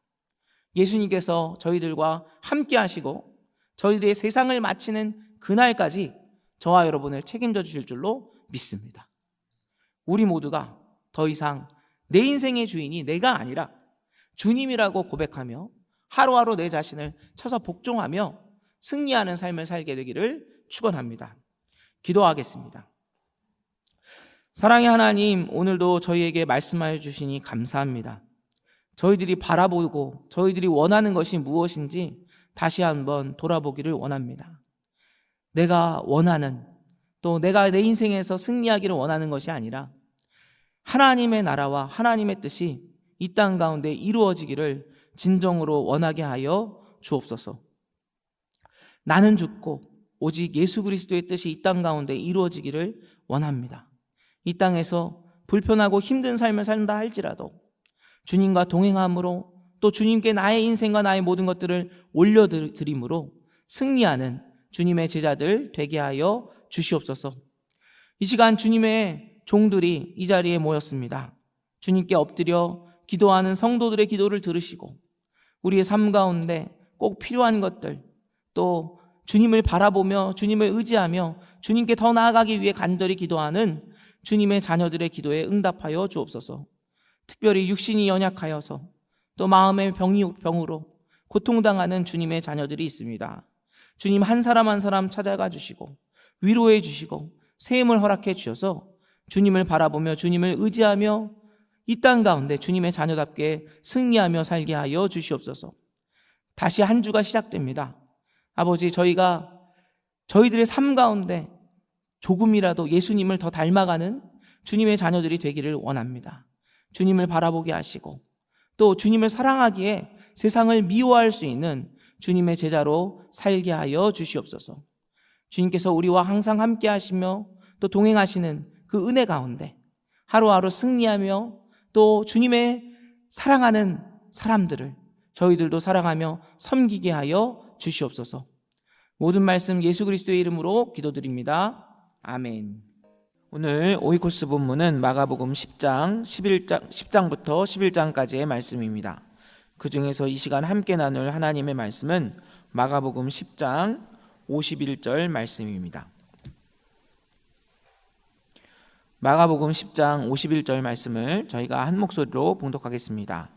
예수님께서 저희들과 함께 하시고 저희들의 세상을 마치는 그날까지 저와 여러분을 책임져 주실 줄로 믿습니다. 우리 모두가 더 이상 내 인생의 주인이 내가 아니라 주님이라고 고백하며 하루하루 내 자신을 쳐서 복종하며 승리하는 삶을 살게 되기를 축원합니다. 기도하겠습니다. 사랑의 하나님, 오늘도 저희에게 말씀하여 주시니 감사합니다. 저희들이 바라보고 저희들이 원하는 것이 무엇인지 다시 한번 돌아보기를 원합니다. 내가 원하는, 또 내가 내 인생에서 승리하기를 원하는 것이 아니라 하나님의 나라와 하나님의 뜻이 이 땅 가운데 이루어지기를 진정으로 원하게 하여 주옵소서. 나는 죽고 오직 예수 그리스도의 뜻이 이 땅 가운데 이루어지기를 원합니다. 이 땅에서 불편하고 힘든 삶을 산다 할지라도 주님과 동행함으로 또 주님께 나의 인생과 나의 모든 것들을 올려드림으로 승리하는 주님의 제자들 되게 하여 주시옵소서. 이 시간 주님의 종들이 이 자리에 모였습니다. 주님께 엎드려 기도하는 성도들의 기도를 들으시고 우리의 삶 가운데 꼭 필요한 것들, 또 주님을 바라보며 주님을 의지하며 주님께 더 나아가기 위해 간절히 기도하는 주님의 자녀들의 기도에 응답하여 주옵소서. 특별히 육신이 연약하여서 또 마음의 병으로 고통당하는 주님의 자녀들이 있습니다. 주님 한 사람 한 사람 찾아가 주시고 위로해 주시고 세임을 허락해 주셔서 주님을 바라보며 주님을 의지하며 이 땅 가운데 주님의 자녀답게 승리하며 살게 하여 주시옵소서. 다시 한 주가 시작됩니다. 아버지, 저희가 저희들의 삶 가운데 조금이라도 예수님을 더 닮아가는 주님의 자녀들이 되기를 원합니다. 주님을 바라보게 하시고 또 주님을 사랑하기에 세상을 미워할 수 있는 주님의 제자로 살게 하여 주시옵소서. 주님께서 우리와 항상 함께 하시며 또 동행하시는 그 은혜 가운데 하루하루 승리하며 또 주님의 사랑하는 사람들을 저희들도 사랑하며 섬기게 하여 주시옵소서. 모든 말씀 예수 그리스도의 이름으로 기도드립니다. 아멘. 오늘 오이코스 본문은 마가복음 10장부터 11장까지의 말씀입니다. 그 중에서 이 시간 함께 나눌 하나님의 말씀은 마가복음 10장 51절 말씀입니다. 마가복음 10장 51절 말씀을 저희가 한 목소리로 봉독하겠습니다.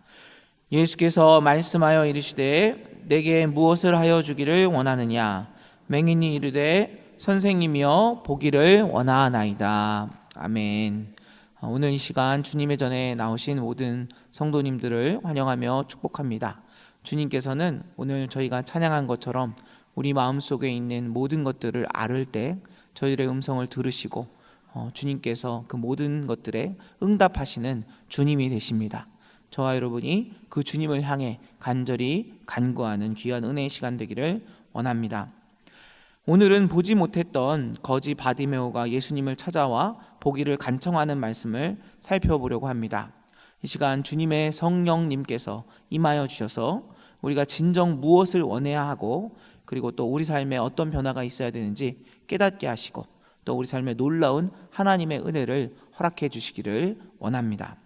예수께서 말씀하여 이르시되 내게 무엇을 하여 주기를 원하느냐? 맹인이 이르되 선생님이여 보기를 원하나이다. 아멘. 오늘 이 시간 주님의 전에 나오신 모든 성도님들을 환영하며 축복합니다. 주님께서는 오늘 저희가 찬양한 것처럼 우리 마음속에 있는 모든 것들을 앓을 때 저희들의 음성을 들으시고 주님께서 그 모든 것들에 응답하시는 주님이 되십니다. 저와 여러분이 그 주님을 향해 간절히 간구하는 귀한 은혜의 시간 되기를 원합니다. 오늘은 보지 못했던 거지 바디메오가 예수님을 찾아와 보기를 간청하는 말씀을 살펴보려고 합니다. 이 시간 주님의 성령님께서 임하여 주셔서 우리가 진정 무엇을 원해야 하고 그리고 또 우리 삶에 어떤 변화가 있어야 되는지 깨닫게 하시고 또 우리 삶에 놀라운 하나님의 은혜를 허락해 주시기를 원합니다.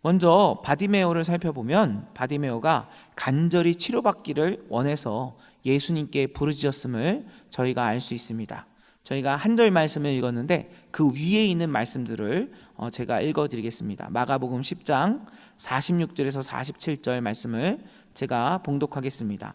먼저 바디메오를 살펴보면 바디메오가 간절히 치료받기를 원해서 예수님께 부르짖었음을 저희가 알 수 있습니다. 저희가 한 절 말씀을 읽었는데 그 위에 있는 말씀들을 제가 읽어드리겠습니다. 마가복음 10장 46절에서 47절 말씀을 제가 봉독하겠습니다.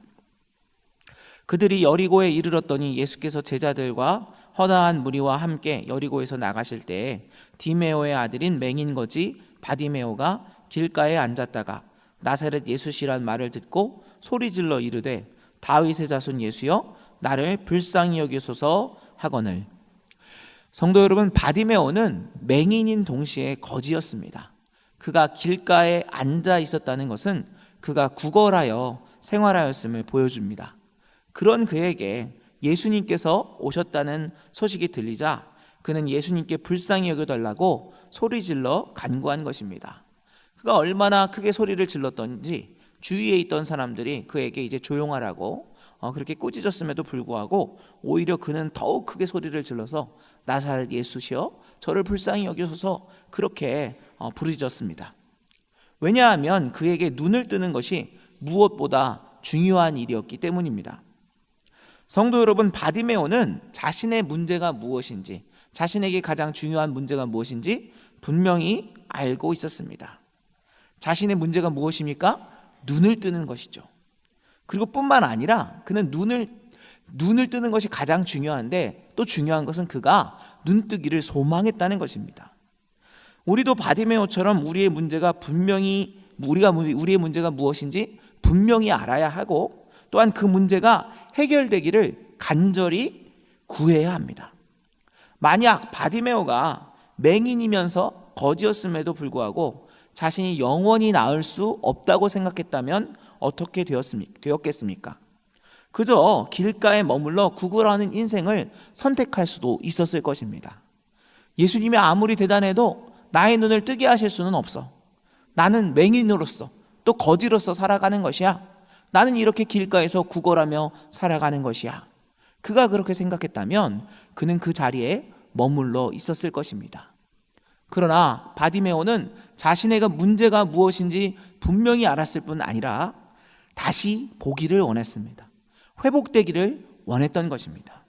그들이 여리고에 이르렀더니 예수께서 제자들과 허다한 무리와 함께 여리고에서 나가실 때에 디메오의 아들인 맹인거지 바디메오가 길가에 앉았다가 나사렛 예수시란 말을 듣고 소리질러 이르되 다윗의 자손 예수여 나를 불쌍히 여기소서 하거늘. 성도 여러분, 바디메오는 맹인인 동시에 거지였습니다. 그가 길가에 앉아 있었다는 것은 그가 구걸하여 생활하였음을 보여줍니다. 그런 그에게 예수님께서 오셨다는 소식이 들리자 그는 예수님께 불쌍히 여겨달라고 소리질러 간구한 것입니다. 그가 얼마나 크게 소리를 질렀던지 주위에 있던 사람들이 그에게 이제 조용하라고 그렇게 꾸짖었음에도 불구하고 오히려 그는 더욱 크게 소리를 질러서 나사렛 예수시여 저를 불쌍히 여기소서 그렇게 부르짖었습니다. 왜냐하면 그에게 눈을 뜨는 것이 무엇보다 중요한 일이었기 때문입니다. 성도 여러분, 바디메오는 자신의 문제가 무엇인지, 자신에게 가장 중요한 문제가 무엇인지 분명히 알고 있었습니다. 자신의 문제가 무엇입니까? 눈을 뜨는 것이죠. 그리고 뿐만 아니라 그는 눈을 뜨는 것이 가장 중요한데, 또 중요한 것은 그가 눈뜨기를 소망했다는 것입니다. 우리도 바디메오처럼 우리의 문제가 우리의 문제가 무엇인지 분명히 알아야 하고, 또한 그 문제가 해결되기를 간절히 구해야 합니다. 만약 바디메오가 맹인이면서 거지였음에도 불구하고 자신이 영원히 나을 수 없다고 생각했다면 어떻게 되었겠습니까? 그저 길가에 머물러 구걸하는 인생을 선택할 수도 있었을 것입니다. 예수님이 아무리 대단해도 나의 눈을 뜨게 하실 수는 없어. 나는 맹인으로서 또 거지로서 살아가는 것이야. 나는 이렇게 길가에서 구걸하며 살아가는 것이야. 그가 그렇게 생각했다면 그는 그 자리에 머물러 있었을 것입니다. 그러나 바디메오는 자신의 문제가 무엇인지 분명히 알았을 뿐 아니라 다시 보기를 원했습니다. 회복되기를 원했던 것입니다.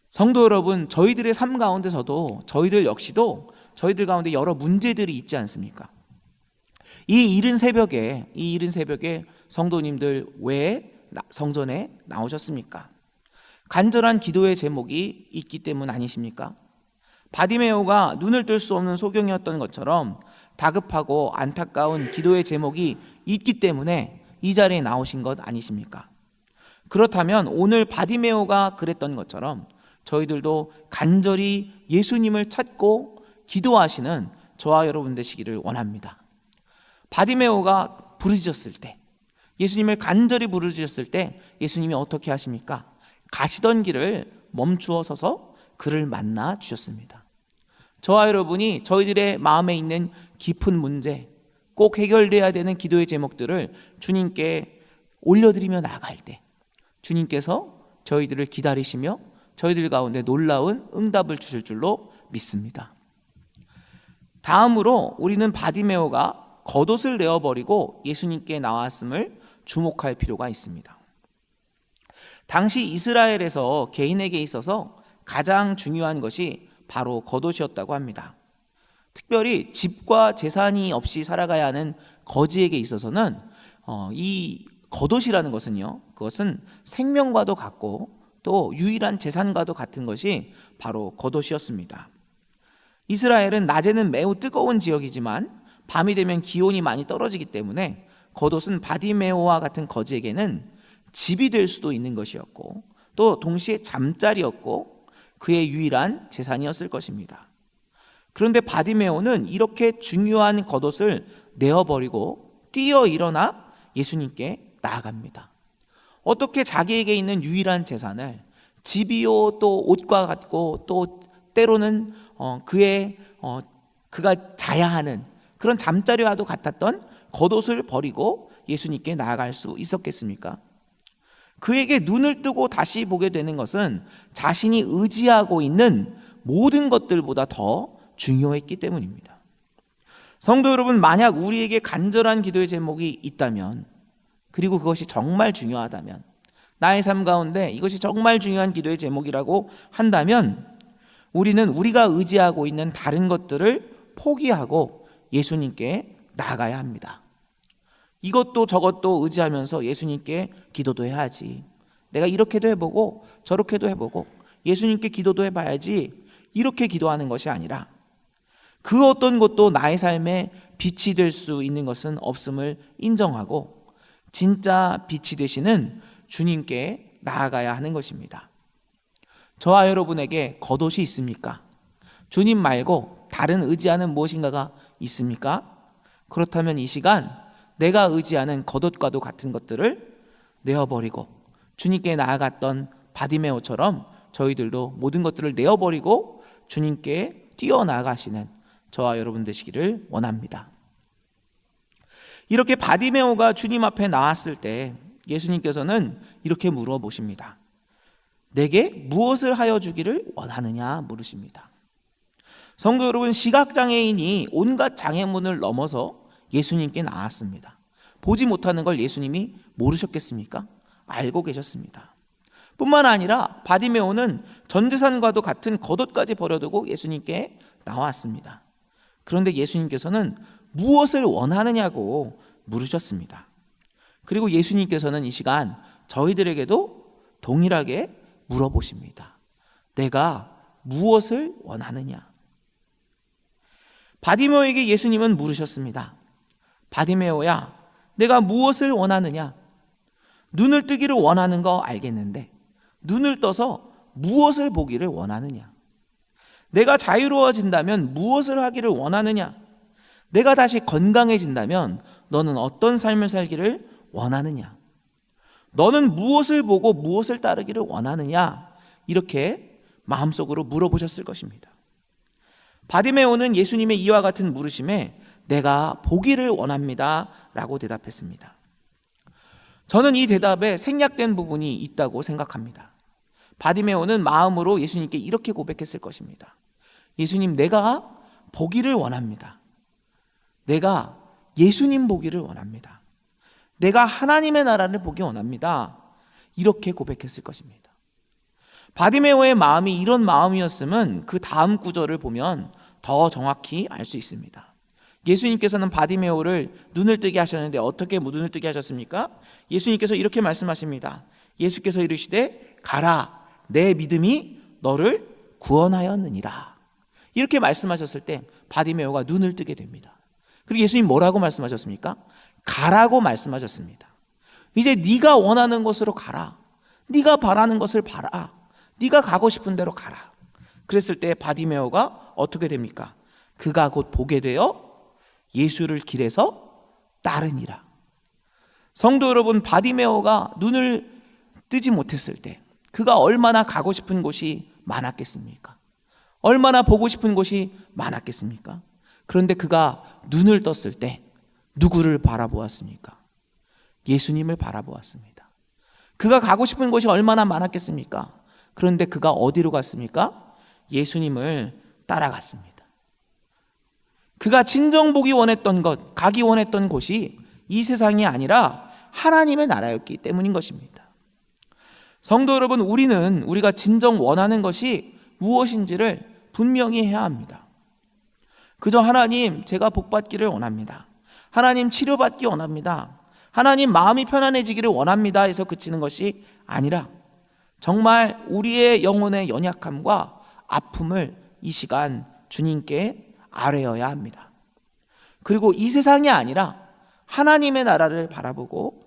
성도 여러분, 저희들의 삶 가운데서도 저희들 역시도 저희들 가운데 여러 문제들이 있지 않습니까? 이 이른 새벽에 성도님들 왜 성전에 나오셨습니까? 간절한 기도의 제목이 있기 때문 아니십니까? 바디메오가 눈을 뜰 수 없는 소경이었던 것처럼 다급하고 안타까운 기도의 제목이 있기 때문에 이 자리에 나오신 것 아니십니까? 그렇다면 오늘 바디메오가 그랬던 것처럼 저희들도 간절히 예수님을 찾고 기도하시는 저와 여러분 되시기를 원합니다. 바디메오가 부르짖었을 때, 예수님을 간절히 부르짖었을 때 예수님이 어떻게 하십니까? 가시던 길을 멈추어 서서 그를 만나 주셨습니다. 저와 여러분이 저희들의 마음에 있는 깊은 문제, 꼭 해결돼야 되는 기도의 제목들을 주님께 올려드리며 나아갈 때 주님께서 저희들을 기다리시며 저희들 가운데 놀라운 응답을 주실 줄로 믿습니다. 다음으로 우리는 바디메오가 겉옷을 내어버리고 예수님께 나왔음을 주목할 필요가 있습니다. 당시 이스라엘에서 개인에게 있어서 가장 중요한 것이 바로 겉옷이었다고 합니다. 특별히 집과 재산이 없이 살아가야 하는 거지에게 있어서는 이 겉옷이라는 것은요, 그것은 생명과도 같고 또 유일한 재산과도 같은 것이 바로 겉옷이었습니다. 이스라엘은 낮에는 매우 뜨거운 지역이지만 밤이 되면 기온이 많이 떨어지기 때문에 겉옷은 바디메오와 같은 거지에게는 집이 될 수도 있는 것이었고 또 동시에 잠자리였고 그의 유일한 재산이었을 것입니다. 그런데 바디메오는 이렇게 중요한 겉옷을 내어버리고 뛰어 일어나 예수님께 나아갑니다. 어떻게 자기에게 있는 유일한 재산을 집이요 또 옷과 같고 또 때로는 그가 자야 하는 그런 잠자리와도 같았던 겉옷을 버리고 예수님께 나아갈 수 있었겠습니까? 그에게 눈을 뜨고 다시 보게 되는 것은 자신이 의지하고 있는 모든 것들보다 더 중요했기 때문입니다. 성도 여러분, 만약 우리에게 간절한 기도의 제목이 있다면, 그리고 그것이 정말 중요하다면, 나의 삶 가운데 이것이 정말 중요한 기도의 제목이라고 한다면 우리는 우리가 의지하고 있는 다른 것들을 포기하고 예수님께 나아가야 합니다. 이것도 저것도 의지하면서 예수님께 기도도 해야지, 내가 이렇게도 해보고 저렇게도 해보고 예수님께 기도도 해봐야지, 이렇게 기도하는 것이 아니라 그 어떤 것도 나의 삶에 빛이 될 수 있는 것은 없음을 인정하고 진짜 빛이 되시는 주님께 나아가야 하는 것입니다. 저와 여러분에게 겉옷이 있습니까? 주님 말고 다른 의지하는 무엇인가가 있습니까? 그렇다면 이 시간 내가 의지하는 겉옷과도 같은 것들을 내어버리고 주님께 나아갔던 바디메오처럼 저희들도 모든 것들을 내어버리고 주님께 뛰어나가시는 저와 여러분 되시기를 원합니다. 이렇게 바디메오가 주님 앞에 나왔을 때 예수님께서는 이렇게 물어보십니다. 내게 무엇을 하여 주기를 원하느냐 물으십니다. 성도 여러분, 시각장애인이 온갖 장애문을 넘어서 예수님께 나왔습니다. 보지 못하는 걸 예수님이 모르셨겠습니까? 알고 계셨습니다. 뿐만 아니라 바디메오는 전 재산과도 같은 겉옷까지 버려두고 예수님께 나왔습니다. 그런데 예수님께서는 무엇을 원하느냐고 물으셨습니다. 그리고 예수님께서는 이 시간 저희들에게도 동일하게 물어보십니다. 내가 무엇을 원하느냐? 바디메오에게 예수님은 물으셨습니다. 바디메오야, 내가 무엇을 원하느냐? 눈을 뜨기를 원하는 거 알겠는데 눈을 떠서 무엇을 보기를 원하느냐? 내가 자유로워진다면 무엇을 하기를 원하느냐? 내가 다시 건강해진다면 너는 어떤 삶을 살기를 원하느냐? 너는 무엇을 보고 무엇을 따르기를 원하느냐? 이렇게 마음속으로 물어보셨을 것입니다. 바디메오는 예수님의 이와 같은 물으심에 내가 보기를 원합니다 라고 대답했습니다. 저는 이 대답에 생략된 부분이 있다고 생각합니다. 바디메오는 마음으로 예수님께 이렇게 고백했을 것입니다. 예수님, 내가 보기를 원합니다. 내가 예수님 보기를 원합니다. 내가 하나님의 나라를 보기 원합니다. 이렇게 고백했을 것입니다. 바디메오의 마음이 이런 마음이었으면 그 다음 구절을 보면 더 정확히 알 수 있습니다. 예수님께서는 바디메오를 눈을 뜨게 하셨는데 어떻게 눈을 뜨게 하셨습니까? 예수님께서 이렇게 말씀하십니다. 예수께서 이르시되 가라, 내 믿음이 너를 구원하였느니라. 이렇게 말씀하셨을 때 바디메오가 눈을 뜨게 됩니다. 그리고 예수님 뭐라고 말씀하셨습니까? 가라고 말씀하셨습니다. 이제 네가 원하는 곳으로 가라. 네가 바라는 것을 바라. 네가 가고 싶은 대로 가라. 그랬을 때 바디메오가 어떻게 됩니까? 그가 곧 보게 되어 예수를 길에서 따르니라. 성도 여러분, 바디메오가 눈을 뜨지 못했을 때 그가 얼마나 가고 싶은 곳이 많았겠습니까? 얼마나 보고 싶은 곳이 많았겠습니까? 그런데 그가 눈을 떴을 때 누구를 바라보았습니까? 예수님을 바라보았습니다. 그가 가고 싶은 곳이 얼마나 많았겠습니까? 그런데 그가 어디로 갔습니까? 예수님을 따라갔습니다. 그가 진정 보기 원했던 것, 가기 원했던 곳이 이 세상이 아니라 하나님의 나라였기 때문인 것입니다. 성도 여러분, 우리가 진정 원하는 것이 무엇인지를 분명히 해야 합니다. 그저 하나님, 제가 복받기를 원합니다. 하나님, 치료받기 원합니다. 하나님, 마음이 편안해지기를 원합니다 해서 그치는 것이 아니라 정말 우리의 영혼의 연약함과 아픔을 이 시간 주님께 아뢰어야 합니다. 그리고 이 세상이 아니라 하나님의 나라를 바라보고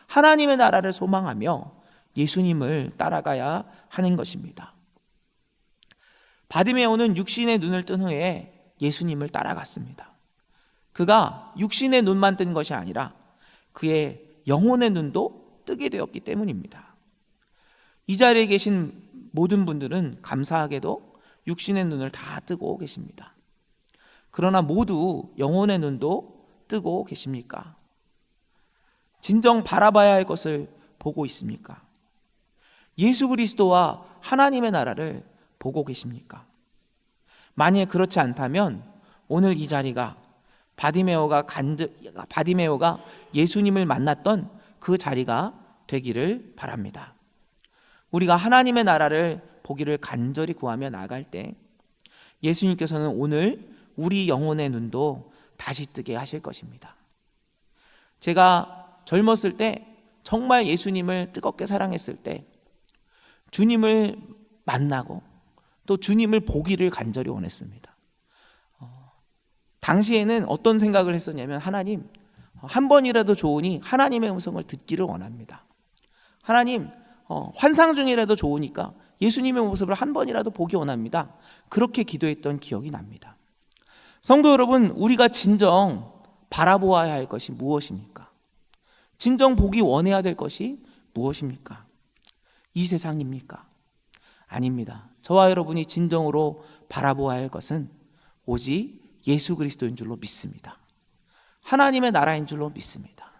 하나님의 나라를 소망하며 예수님을 따라가야 하는 것입니다. 바디메오는 육신의 눈을 뜬 후에 예수님을 따라갔습니다. 그가 육신의 눈만 뜬 것이 아니라 그의 영혼의 눈도 뜨게 되었기 때문입니다. 이 자리에 계신 모든 분들은 감사하게도 육신의 눈을 다 뜨고 계십니다. 그러나 모두 영혼의 눈도 뜨고 계십니까? 진정 바라봐야 할 것을 보고 있습니까? 예수 그리스도와 하나님의 나라를 보고 계십니까? 만약 그렇지 않다면 오늘 이 자리가 바디메오가 예수님을 만났던 그 자리가 되기를 바랍니다. 우리가 하나님의 나라를 보기를 간절히 구하며 나아갈 때 예수님께서는 오늘 우리 영혼의 눈도 다시 뜨게 하실 것입니다. 제가 젊었을 때 정말 예수님을 뜨겁게 사랑했을 때 주님을 만나고 또 주님을 보기를 간절히 원했습니다. 당시에는 어떤 생각을 했었냐면 하나님, 한 번이라도 좋으니 하나님의 음성을 듣기를 원합니다. 하나님, 환상 중이라도 좋으니까 예수님의 모습을 한 번이라도 보기 원합니다. 그렇게 기도했던 기억이 납니다. 성도 여러분, 우리가 진정 바라보아야 할 것이 무엇입니까? 진정 보기 원해야 될 것이 무엇입니까? 이 세상입니까? 아닙니다. 저와 여러분이 진정으로 바라보아야 할 것은 오직 예수 그리스도인 줄로 믿습니다. 하나님의 나라인 줄로 믿습니다.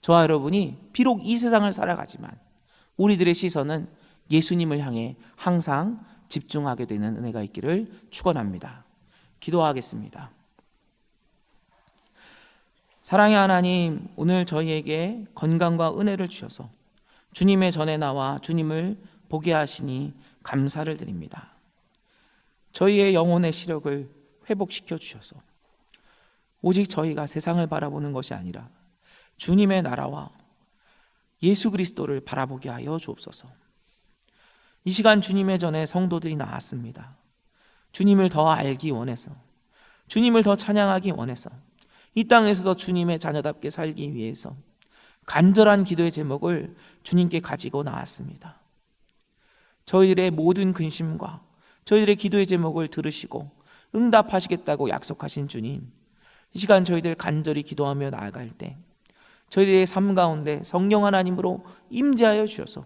저와 여러분이 비록 이 세상을 살아가지만 우리들의 시선은 예수님을 향해 항상 집중하게 되는 은혜가 있기를 축원합니다. 기도하겠습니다. 사랑의 하나님, 오늘 저희에게 건강과 은혜를 주셔서 주님의 전에 나와 주님을 보게 하시니 감사를 드립니다. 저희의 영혼의 시력을 회복시켜 주셔서 오직 저희가 세상을 바라보는 것이 아니라 주님의 나라와 예수 그리스도를 바라보게 하여 주옵소서. 이 시간 주님의 전에 성도들이 나왔습니다. 주님을 더 알기 원해서, 주님을 더 찬양하기 원해서, 이 땅에서도 주님의 자녀답게 살기 위해서 간절한 기도의 제목을 주님께 가지고 나왔습니다. 저희들의 모든 근심과 저희들의 기도의 제목을 들으시고 응답하시겠다고 약속하신 주님, 이 시간 저희들 간절히 기도하며 나아갈 때 저희들의 삶 가운데 성령 하나님으로 임재하여 주셔서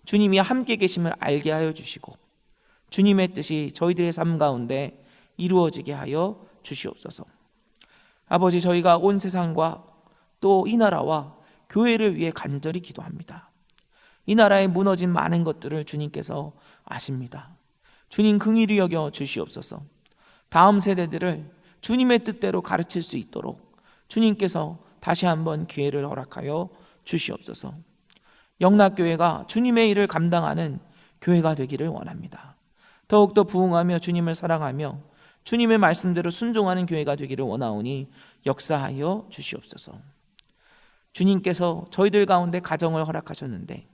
주님이 함께 계심을 알게 하여 주시고 주님의 뜻이 저희들의 삶 가운데 이루어지게 하여 주시옵소서. 아버지, 저희가 온 세상과 또 이 나라와 교회를 위해 간절히 기도합니다. 이 나라에 무너진 많은 것들을 주님께서 아십니다. 주님 긍휼히 여겨 주시옵소서. 다음 세대들을 주님의 뜻대로 가르칠 수 있도록 주님께서 다시 한번 기회를 허락하여 주시옵소서. 영락교회가 주님의 일을 감당하는 교회가 되기를 원합니다. 더욱더 부응하며 주님을 사랑하며 주님의 말씀대로 순종하는 교회가 되기를 원하오니 역사하여 주시옵소서. 주님께서 저희들 가운데 가정을 허락하셨는데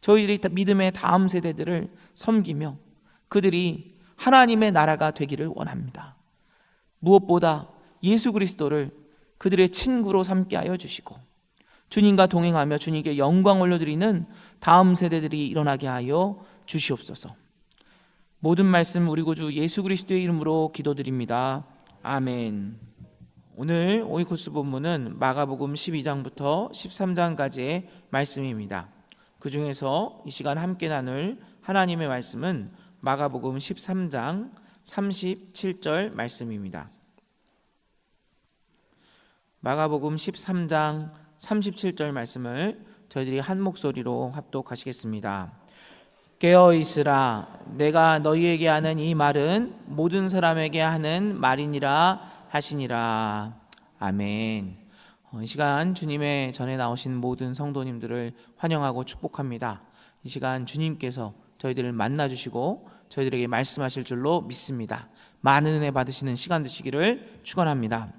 저희들이 믿음의 다음 세대들을 섬기며 그들이 하나님의 나라가 되기를 원합니다. 무엇보다 예수 그리스도를 그들의 친구로 삼게 하여 주시고 주님과 동행하며 주님께 영광 올려드리는 다음 세대들이 일어나게 하여 주시옵소서. 모든 말씀 우리 구주 예수 그리스도의 이름으로 기도드립니다. 아멘. 오늘 오이코스 본문은 마가복음 12장부터 13장까지의 말씀입니다. 그 중에서 이 시간 함께 나눌 하나님의 말씀은 마가복음 13장 37절 말씀입니다. 마가복음 13장 37절 말씀을 저희들이 한 목소리로 합독하시겠습니다. 깨어있으라, 내가 너희에게 하는 이 말은 모든 사람에게 하는 말이니라 하시니라. 아멘. 이 시간 주님의 전에 나오신 모든 성도님들을 환영하고 축복합니다. 이 시간 주님께서 저희들을 만나주시고 저희들에게 말씀하실 줄로 믿습니다. 많은 은혜 받으시는 시간 되시기를 축원합니다.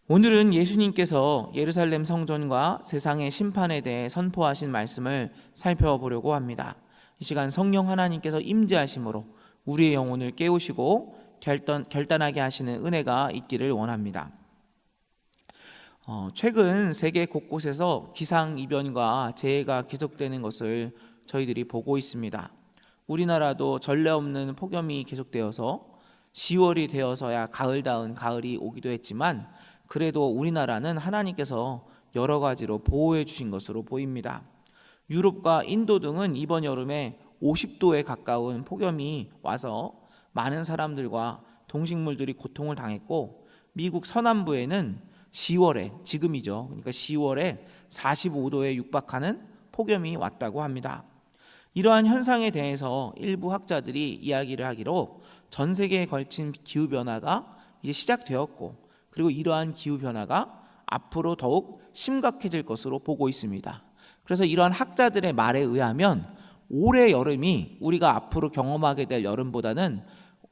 오늘은 예수님께서 예루살렘 성전과 세상의 심판에 대해 선포하신 말씀을 살펴보려고 합니다. 이 시간 성령 하나님께서 임재하심으로 우리의 영혼을 깨우시고 결단하게 하시는 은혜가 있기를 원합니다. 최근 세계 곳곳에서 기상이변과 재해가 계속되는 것을 저희들이 보고 있습니다. 우리나라도 전례 없는 폭염이 계속되어서 10월이 되어서야 가을다운 가을이 오기도 했지만 그래도 우리나라는 하나님께서 여러 가지로 보호해 주신 것으로 보입니다. 유럽과 인도 등은 이번 여름에 50도에 가까운 폭염이 와서 많은 사람들과 동식물들이 고통을 당했고 미국 서남부에는 10월에, 지금이죠. 그러니까 10월에 45도에 육박하는 폭염이 왔다고 합니다. 이러한 현상에 대해서 일부 학자들이 이야기를 하기로 전 세계에 걸친 기후변화가 이제 시작되었고 그리고 이러한 기후변화가 앞으로 더욱 심각해질 것으로 보고 있습니다. 그래서 이러한 학자들의 말에 의하면 올해 여름이 우리가 앞으로 경험하게 될 여름보다는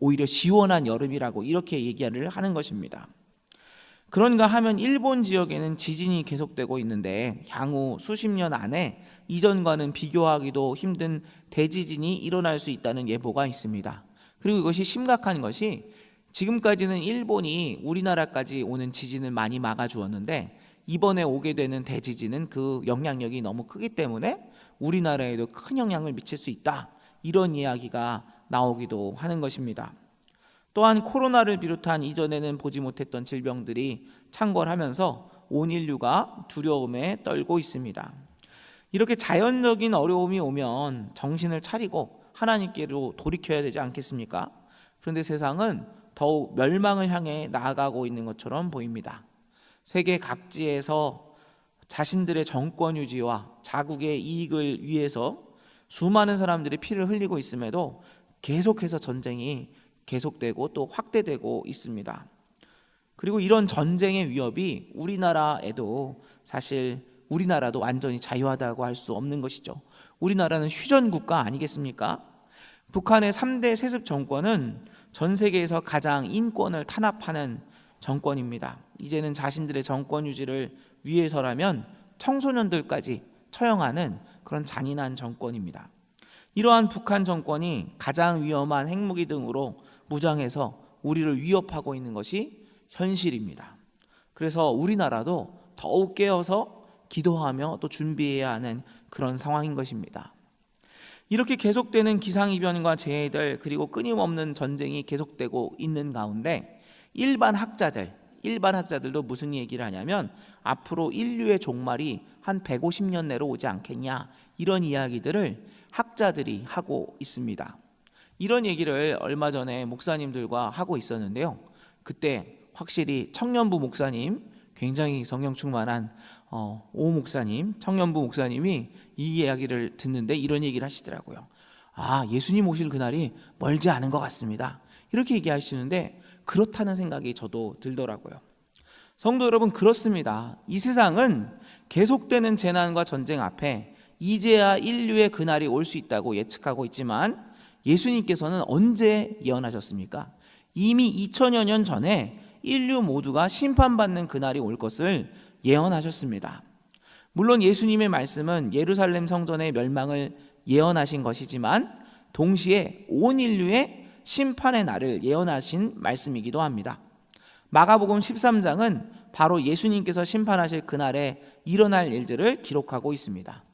오히려 시원한 여름이라고 이렇게 얘기를 하는 것입니다. 그런가 하면 일본 지역에는 지진이 계속되고 있는데 향후 수십 년 안에 이전과는 비교하기도 힘든 대지진이 일어날 수 있다는 예보가 있습니다. 그리고 이것이 심각한 것이 지금까지는 일본이 우리나라까지 오는 지진을 많이 막아주었는데 이번에 오게 되는 대지진은 그 영향력이 너무 크기 때문에 우리나라에도 큰 영향을 미칠 수 있다. 이런 이야기가 나오기도 하는 것입니다. 또한 코로나를 비롯한 이전에는 보지 못했던 질병들이 창궐하면서 온 인류가 두려움에 떨고 있습니다. 이렇게 자연적인 어려움이 오면 정신을 차리고 하나님께로 돌이켜야 되지 않겠습니까? 그런데 세상은 더욱 멸망을 향해 나아가고 있는 것처럼 보입니다. 세계 각지에서 자신들의 정권 유지와 자국의 이익을 위해서 수많은 사람들이 피를 흘리고 있음에도 계속해서 전쟁이 계속되고 또 확대되고 있습니다. 그리고 이런 전쟁의 위협이 우리나라에도 사실 우리나라도 완전히 자유하다고 할 수 없는 것이죠. 우리나라는 휴전국가 아니겠습니까? 북한의 3대 세습 정권은 전 세계에서 가장 인권을 탄압하는 정권입니다. 이제는 자신들의 정권 유지를 위해서라면 청소년들까지 처형하는 그런 잔인한 정권입니다. 이러한 북한 정권이 가장 위험한 핵무기 등으로 무장해서 우리를 위협하고 있는 것이 현실입니다. 그래서 우리나라도 더욱 깨어서 기도하며 또 준비해야 하는 그런 상황인 것입니다. 이렇게 계속되는 기상이변과 재해들 그리고 끊임없는 전쟁이 계속되고 있는 가운데 일반 학자들도 무슨 얘기를 하냐면 앞으로 인류의 종말이 한 150년 내로 오지 않겠냐, 이런 이야기들을 학자들이 하고 있습니다. 이런 얘기를 얼마 전에 목사님들과 하고 있었는데요. 그때 확실히 청년부 목사님, 굉장히 성령 충만한 오 목사님, 청년부 목사님이 이 이야기를 듣는데 이런 얘기를 하시더라고요. 예수님 오실 그날이 멀지 않은 것 같습니다. 이렇게 얘기하시는데 그렇다는 생각이 저도 들더라고요. 성도 여러분, 그렇습니다. 이 세상은 계속되는 재난과 전쟁 앞에 이제야 인류의 그날이 올 수 있다고 예측하고 있지만 예수님께서는 언제 예언하셨습니까? 이미 2000여 년 전에 인류 모두가 심판받는 그날이 올 것을 예언하셨습니다. 물론 예수님의 말씀은 예루살렘 성전의 멸망을 예언하신 것이지만 동시에 온 인류의 심판의 날을 예언하신 말씀이기도 합니다. 마가복음 13장은 바로 예수님께서 심판하실 그날에 일어날 일들을 기록하고 있습니다.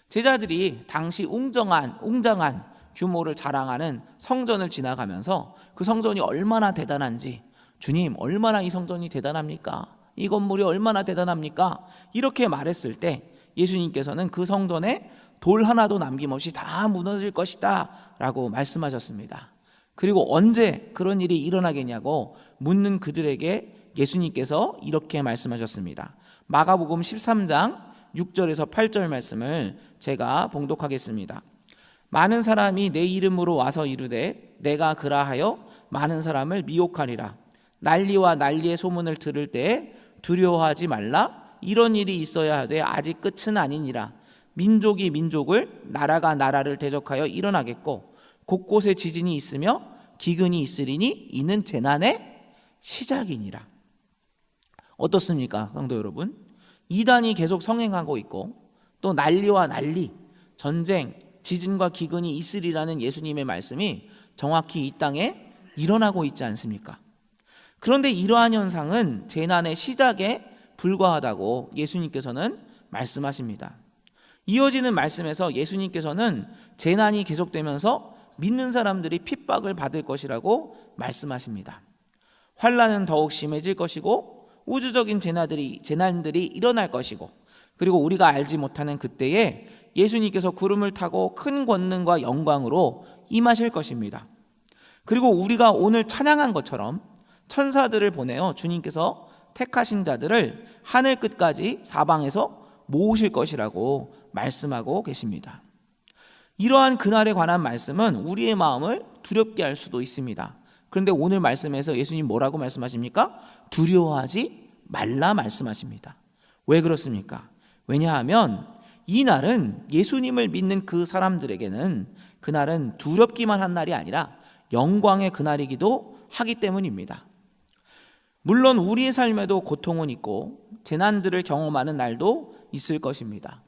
제자들이 당시 웅장한 규모를 자랑하는 성전을 지나가면서 그 성전이 얼마나 대단한지, 주님 얼마나 이 성전이 대단합니까? 이 건물이 얼마나 대단합니까? 이렇게 말했을 때 예수님께서는 그 성전에 돌 하나도 남김없이 다 무너질 것이다 라고 말씀하셨습니다. 그리고 언제 그런 일이 일어나겠냐고 묻는 그들에게 예수님께서 이렇게 말씀하셨습니다. 마가복음 13장 6절에서 8절 말씀을 제가 봉독하겠습니다. 많은 사람이 내 이름으로 와서 이르되 내가 그라하여 많은 사람을 미혹하리라. 난리와 난리의 소문을 들을 때에 두려워하지 말라. 이런 일이 있어야 하되 아직 끝은 아니니라. 민족이 민족을, 나라가 나라를 대적하여 일어나겠고 곳곳에 지진이 있으며 기근이 있으리니 이는 재난의 시작이니라. 어떻습니까, 성도 여러분? 이단이 계속 성행하고 있고 또 난리와 난리, 전쟁, 지진과 기근이 있으리라는 예수님의 말씀이 정확히 이 땅에 일어나고 있지 않습니까? 그런데 이러한 현상은 재난의 시작에 불과하다고 예수님께서는 말씀하십니다. 이어지는 말씀에서 예수님께서는 재난이 계속되면서 믿는 사람들이 핍박을 받을 것이라고 말씀하십니다. 환난은 더욱 심해질 것이고 우주적인 재난들이 일어날 것이고, 그리고 우리가 알지 못하는 그때에 예수님께서 구름을 타고 큰 권능과 영광으로 임하실 것입니다. 그리고 우리가 오늘 찬양한 것처럼 천사들을 보내어 주님께서 택하신 자들을 하늘 끝까지 사방에서 모으실 것이라고 말씀하고 계십니다. 이러한 그날에 관한 말씀은 우리의 마음을 두렵게 할 수도 있습니다. 그런데 오늘 말씀에서 예수님 뭐라고 말씀하십니까? 두려워하지 말라 말씀하십니다. 왜 그렇습니까? 왜냐하면 이 날은 예수님을 믿는 그 사람들에게는 그날은 두렵기만 한 날이 아니라 영광의 그날이기도 하기 때문입니다. 물론 우리의 삶에도 고통은 있고 재난들을 경험하는 날도 있을 것입니다.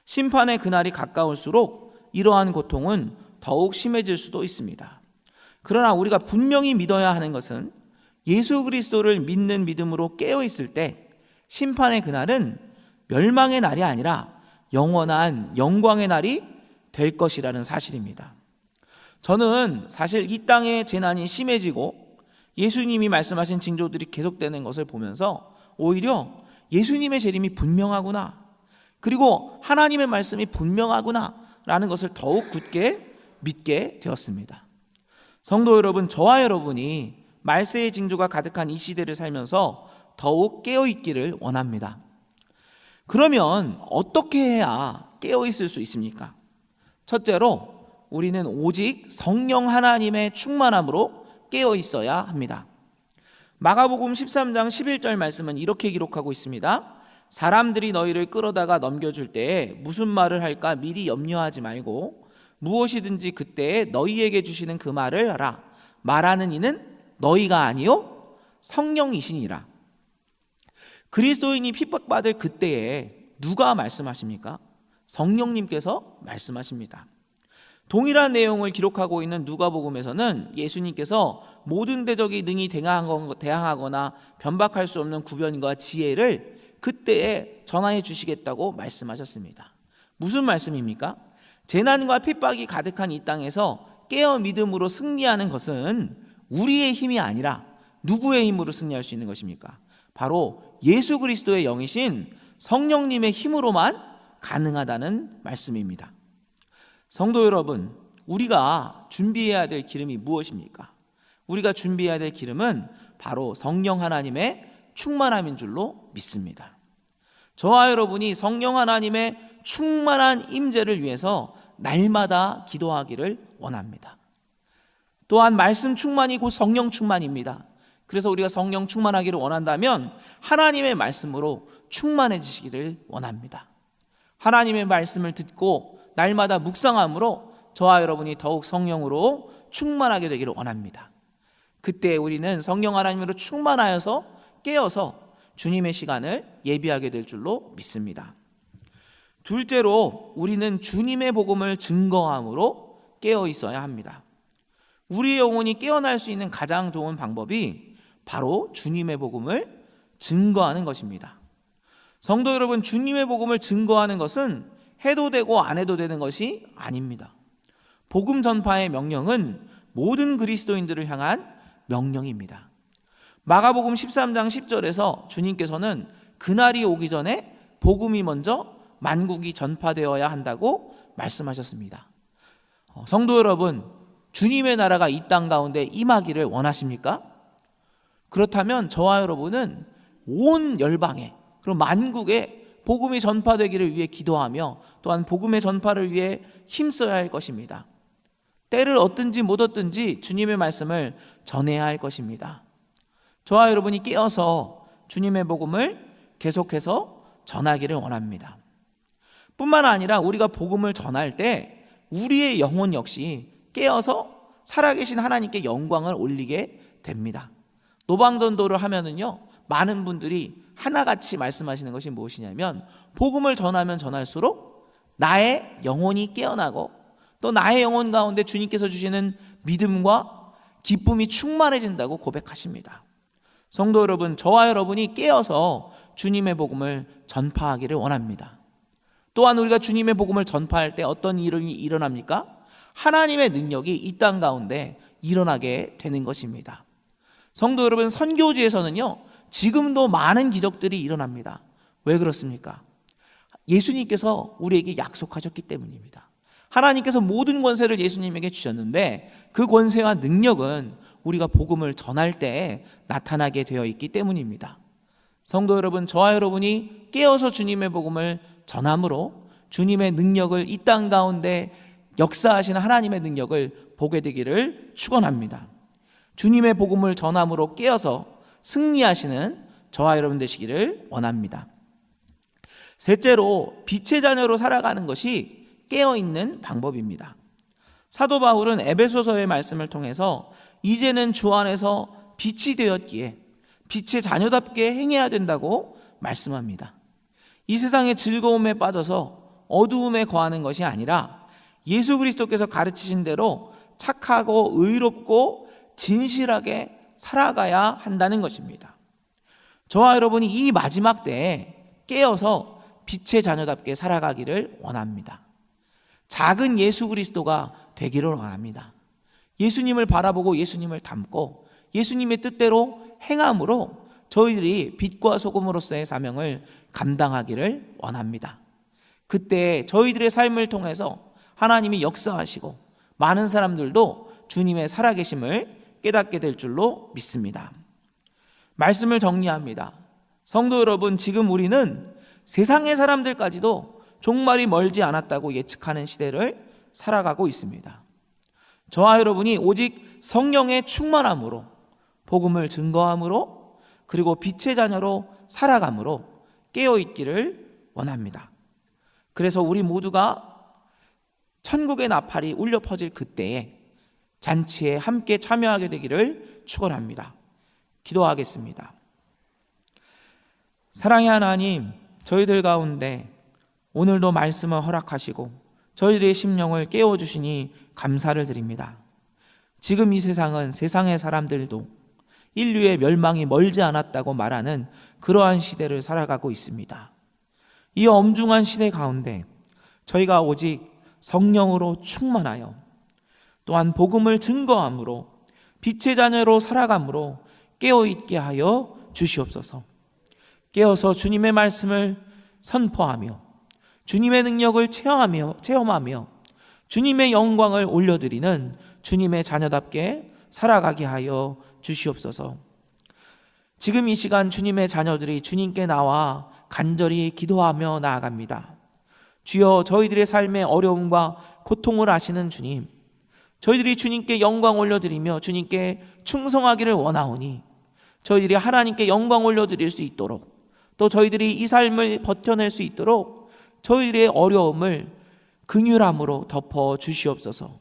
심판의 그날이 가까울수록 이러한 고통은 더욱 심해질 수도 있습니다. 그러나 우리가 분명히 믿어야 하는 것은 예수 그리스도를 믿는 믿음으로 깨어 있을 때 심판의 그날은 멸망의 날이 아니라 영원한 영광의 날이 될 것이라는 사실입니다. 저는 사실 이 땅의 재난이 심해지고 예수님이 말씀하신 징조들이 계속되는 것을 보면서 오히려 예수님의 재림이 분명하구나, 그리고 하나님의 말씀이 분명하구나 라는 것을 더욱 굳게 믿게 되었습니다. 성도 여러분, 저와 여러분이 말세의 징조가 가득한 이 시대를 살면서 더욱 깨어있기를 원합니다. 그러면 어떻게 해야 깨어 있을 수 있습니까? 첫째로 우리는 오직 성령 하나님의 충만함으로 깨어 있어야 합니다. 마가복음 13장 11절 말씀은 이렇게 기록하고 있습니다. 사람들이 너희를 끌어다가 넘겨줄 때에 무슨 말을 할까 미리 염려하지 말고 무엇이든지 그때에 너희에게 주시는 그 말을 하라. 말하는 이는 너희가 아니요 성령이시니라. 그리스도인이 핍박받을 그때에 누가 말씀하십니까? 성령님께서 말씀하십니다. 동일한 내용을 기록하고 있는 누가복음에서는 예수님께서 모든 대적이 능히 대항하거나 변박할 수 없는 구변과 지혜를 그때에 전하여 주시겠다고 말씀하셨습니다. 무슨 말씀입니까? 재난과 핍박이 가득한 이 땅에서 깨어 믿음으로 승리하는 것은 우리의 힘이 아니라 누구의 힘으로 승리할 수 있는 것입니까? 바로 예수 그리스도의 영이신 성령님의 힘으로만 가능하다는 말씀입니다. 성도 여러분, 우리가 준비해야 될 기름이 무엇입니까? 우리가 준비해야 될 기름은 바로 성령 하나님의 충만함인 줄로 믿습니다. 저와 여러분이 성령 하나님의 충만한 임재를 위해서 날마다 기도하기를 원합니다. 또한 말씀 충만이 곧 성령 충만입니다. 그래서 우리가 성령 충만하기를 원한다면 하나님의 말씀으로 충만해지시기를 원합니다. 하나님의 말씀을 듣고 날마다 묵상함으로 저와 여러분이 더욱 성령으로 충만하게 되기를 원합니다. 그때 우리는 성령 하나님으로 충만하여서 깨어서 주님의 시간을 예비하게 될 줄로 믿습니다. 둘째로 우리는 주님의 복음을 증거함으로 깨어 있어야 합니다. 우리의 영혼이 깨어날 수 있는 가장 좋은 방법이 바로 주님의 복음을 증거하는 것입니다. 성도 여러분, 주님의 복음을 증거하는 것은 해도 되고 안 해도 되는 것이 아닙니다. 복음 전파의 명령은 모든 그리스도인들을 향한 명령입니다. 마가복음 13장 10절에서 주님께서는 그날이 오기 전에 복음이 먼저 만국이 전파되어야 한다고 말씀하셨습니다. 성도 여러분, 주님의 나라가 이 땅 가운데 임하기를 원하십니까? 그렇다면 저와 여러분은 온 열방에, 그리고 만국에 복음이 전파되기를 위해 기도하며 또한 복음의 전파를 위해 힘써야 할 것입니다. 때를 얻든지 못 얻든지 주님의 말씀을 전해야 할 것입니다. 저와 여러분이 깨어서 주님의 복음을 계속해서 전하기를 원합니다. 뿐만 아니라 우리가 복음을 전할 때 우리의 영혼 역시 깨어서 살아계신 하나님께 영광을 올리게 됩니다. 노방전도를 하면은요, 많은 분들이 하나같이 말씀하시는 것이 무엇이냐면 복음을 전하면 전할수록 나의 영혼이 깨어나고 또 나의 영혼 가운데 주님께서 주시는 믿음과 기쁨이 충만해진다고 고백하십니다. 성도 여러분, 저와 여러분이 깨어서 주님의 복음을 전파하기를 원합니다. 또한 우리가 주님의 복음을 전파할 때 어떤 일이 일어납니까? 하나님의 능력이 이 땅 가운데 일어나게 되는 것입니다. 성도 여러분, 선교지에서는요, 지금도 많은 기적들이 일어납니다. 왜 그렇습니까? 예수님께서 우리에게 약속하셨기 때문입니다. 하나님께서 모든 권세를 예수님에게 주셨는데 그 권세와 능력은 우리가 복음을 전할 때 나타나게 되어 있기 때문입니다. 성도 여러분, 저와 여러분이 깨어서 주님의 복음을 전함으로 주님의 능력을 이 땅 가운데 역사하시는 하나님의 능력을 보게 되기를 축원합니다. 주님의 복음을 전함으로 깨어서 승리하시는 저와 여러분 되시기를 원합니다. 셋째로 빛의 자녀로 살아가는 것이 깨어있는 방법입니다. 사도 바울은 에베소서의 말씀을 통해서 이제는 주 안에서 빛이 되었기에 빛의 자녀답게 행해야 된다고 말씀합니다. 이 세상의 즐거움에 빠져서 어두움에 거하는 것이 아니라 예수 그리스도께서 가르치신 대로 착하고 의롭고 진실하게 살아가야 한다는 것입니다. 저와 여러분이 이 마지막 때에 깨어서 빛의 자녀답게 살아가기를 원합니다. 작은 예수 그리스도가 되기를 원합니다. 예수님을 바라보고 예수님을 닮고 예수님의 뜻대로 행함으로 저희들이 빛과 소금으로서의 사명을 감당하기를 원합니다. 그때 저희들의 삶을 통해서 하나님이 역사하시고 많은 사람들도 주님의 살아계심을 깨닫게 될 줄로 믿습니다. 말씀을 정리합니다. 성도 여러분, 지금 우리는 세상의 사람들까지도 종말이 멀지 않았다고 예측하는 시대를 살아가고 있습니다. 저와 여러분이 오직 성령의 충만함으로, 복음을 증거함으로, 그리고 빛의 자녀로 살아감으로 깨어있기를 원합니다. 그래서 우리 모두가 천국의 나팔이 울려 퍼질 그때에 잔치에 함께 참여하게 되기를 축원합니다. 기도하겠습니다. 사랑의 하나님, 저희들 가운데 오늘도 말씀을 허락하시고 저희들의 심령을 깨워주시니 감사를 드립니다. 지금 이 세상은 세상의 사람들도 인류의 멸망이 멀지 않았다고 말하는 그러한 시대를 살아가고 있습니다. 이 엄중한 시대 가운데 저희가 오직 성령으로 충만하여 또한 복음을 증거함으로 빛의 자녀로 살아감으로 깨어있게 하여 주시옵소서. 깨어서 주님의 말씀을 선포하며 주님의 능력을 체험하며 주님의 영광을 올려드리는 주님의 자녀답게 살아가게 하여 주시옵소서. 지금 이 시간 주님의 자녀들이 주님께 나와 간절히 기도하며 나아갑니다. 주여, 저희들의 삶의 어려움과 고통을 아시는 주님, 저희들이 주님께 영광 올려드리며 주님께 충성하기를 원하오니 저희들이 하나님께 영광 올려드릴 수 있도록, 또 저희들이 이 삶을 버텨낼 수 있도록 저희들의 어려움을 긍휼함으로 덮어 주시옵소서.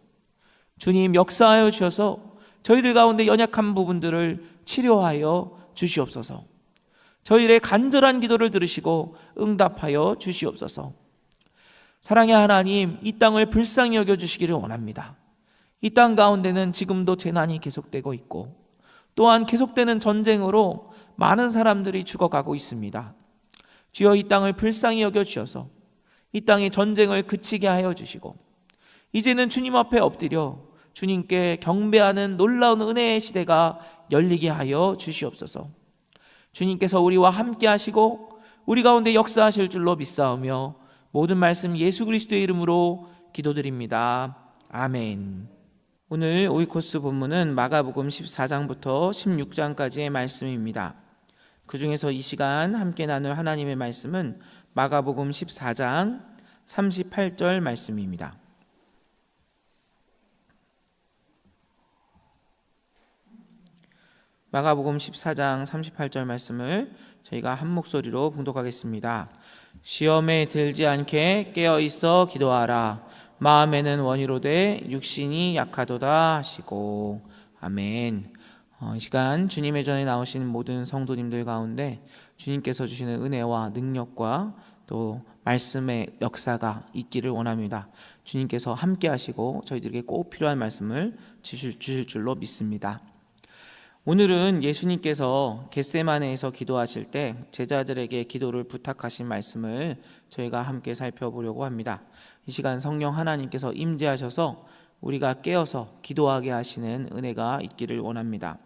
주님, 역사하여 주셔서 저희들 가운데 연약한 부분들을 치료하여 주시옵소서. 저희들의 간절한 기도를 들으시고 응답하여 주시옵소서. 사랑의 하나님, 이 땅을 불쌍히 여겨주시기를 원합니다. 이 땅 가운데는 지금도 재난이 계속되고 있고 또한 계속되는 전쟁으로 많은 사람들이 죽어가고 있습니다. 주여, 이 땅을 불쌍히 여겨주셔서 이 땅의 전쟁을 그치게 하여 주시고 이제는 주님 앞에 엎드려 주님께 경배하는 놀라운 은혜의 시대가 열리게 하여 주시옵소서. 주님께서 우리와 함께 하시고 우리 가운데 역사하실 줄로 믿사오며 모든 말씀 예수 그리스도의 이름으로 기도드립니다. 아멘. 오늘 오이코스 본문은 마가복음 14장부터 16장까지의 말씀입니다. 그 중에서 이 시간 함께 나눌 하나님의 말씀은 마가복음 14장 38절 말씀입니다. 마가복음 14장 38절 말씀을 저희가 한 목소리로 봉독하겠습니다. 시험에 들지 않게 깨어있어 기도하라. 마음에는 원이로되 육신이 약하도다 하시고. 아멘. 이 시간 주님의 전에 나오신 모든 성도님들 가운데 주님께서 주시는 은혜와 능력과 또 말씀의 역사가 있기를 원합니다. 주님께서 함께 하시고 저희들에게 꼭 필요한 말씀을 주실 줄로 믿습니다. 오늘은 예수님께서 겟세마네에서 기도하실 때 제자들에게 기도를 부탁하신 말씀을 저희가 함께 살펴보려고 합니다. 이 시간 성령 하나님께서 임재하셔서 우리가 깨어서 기도하게 하시는 은혜가 있기를 원합니다.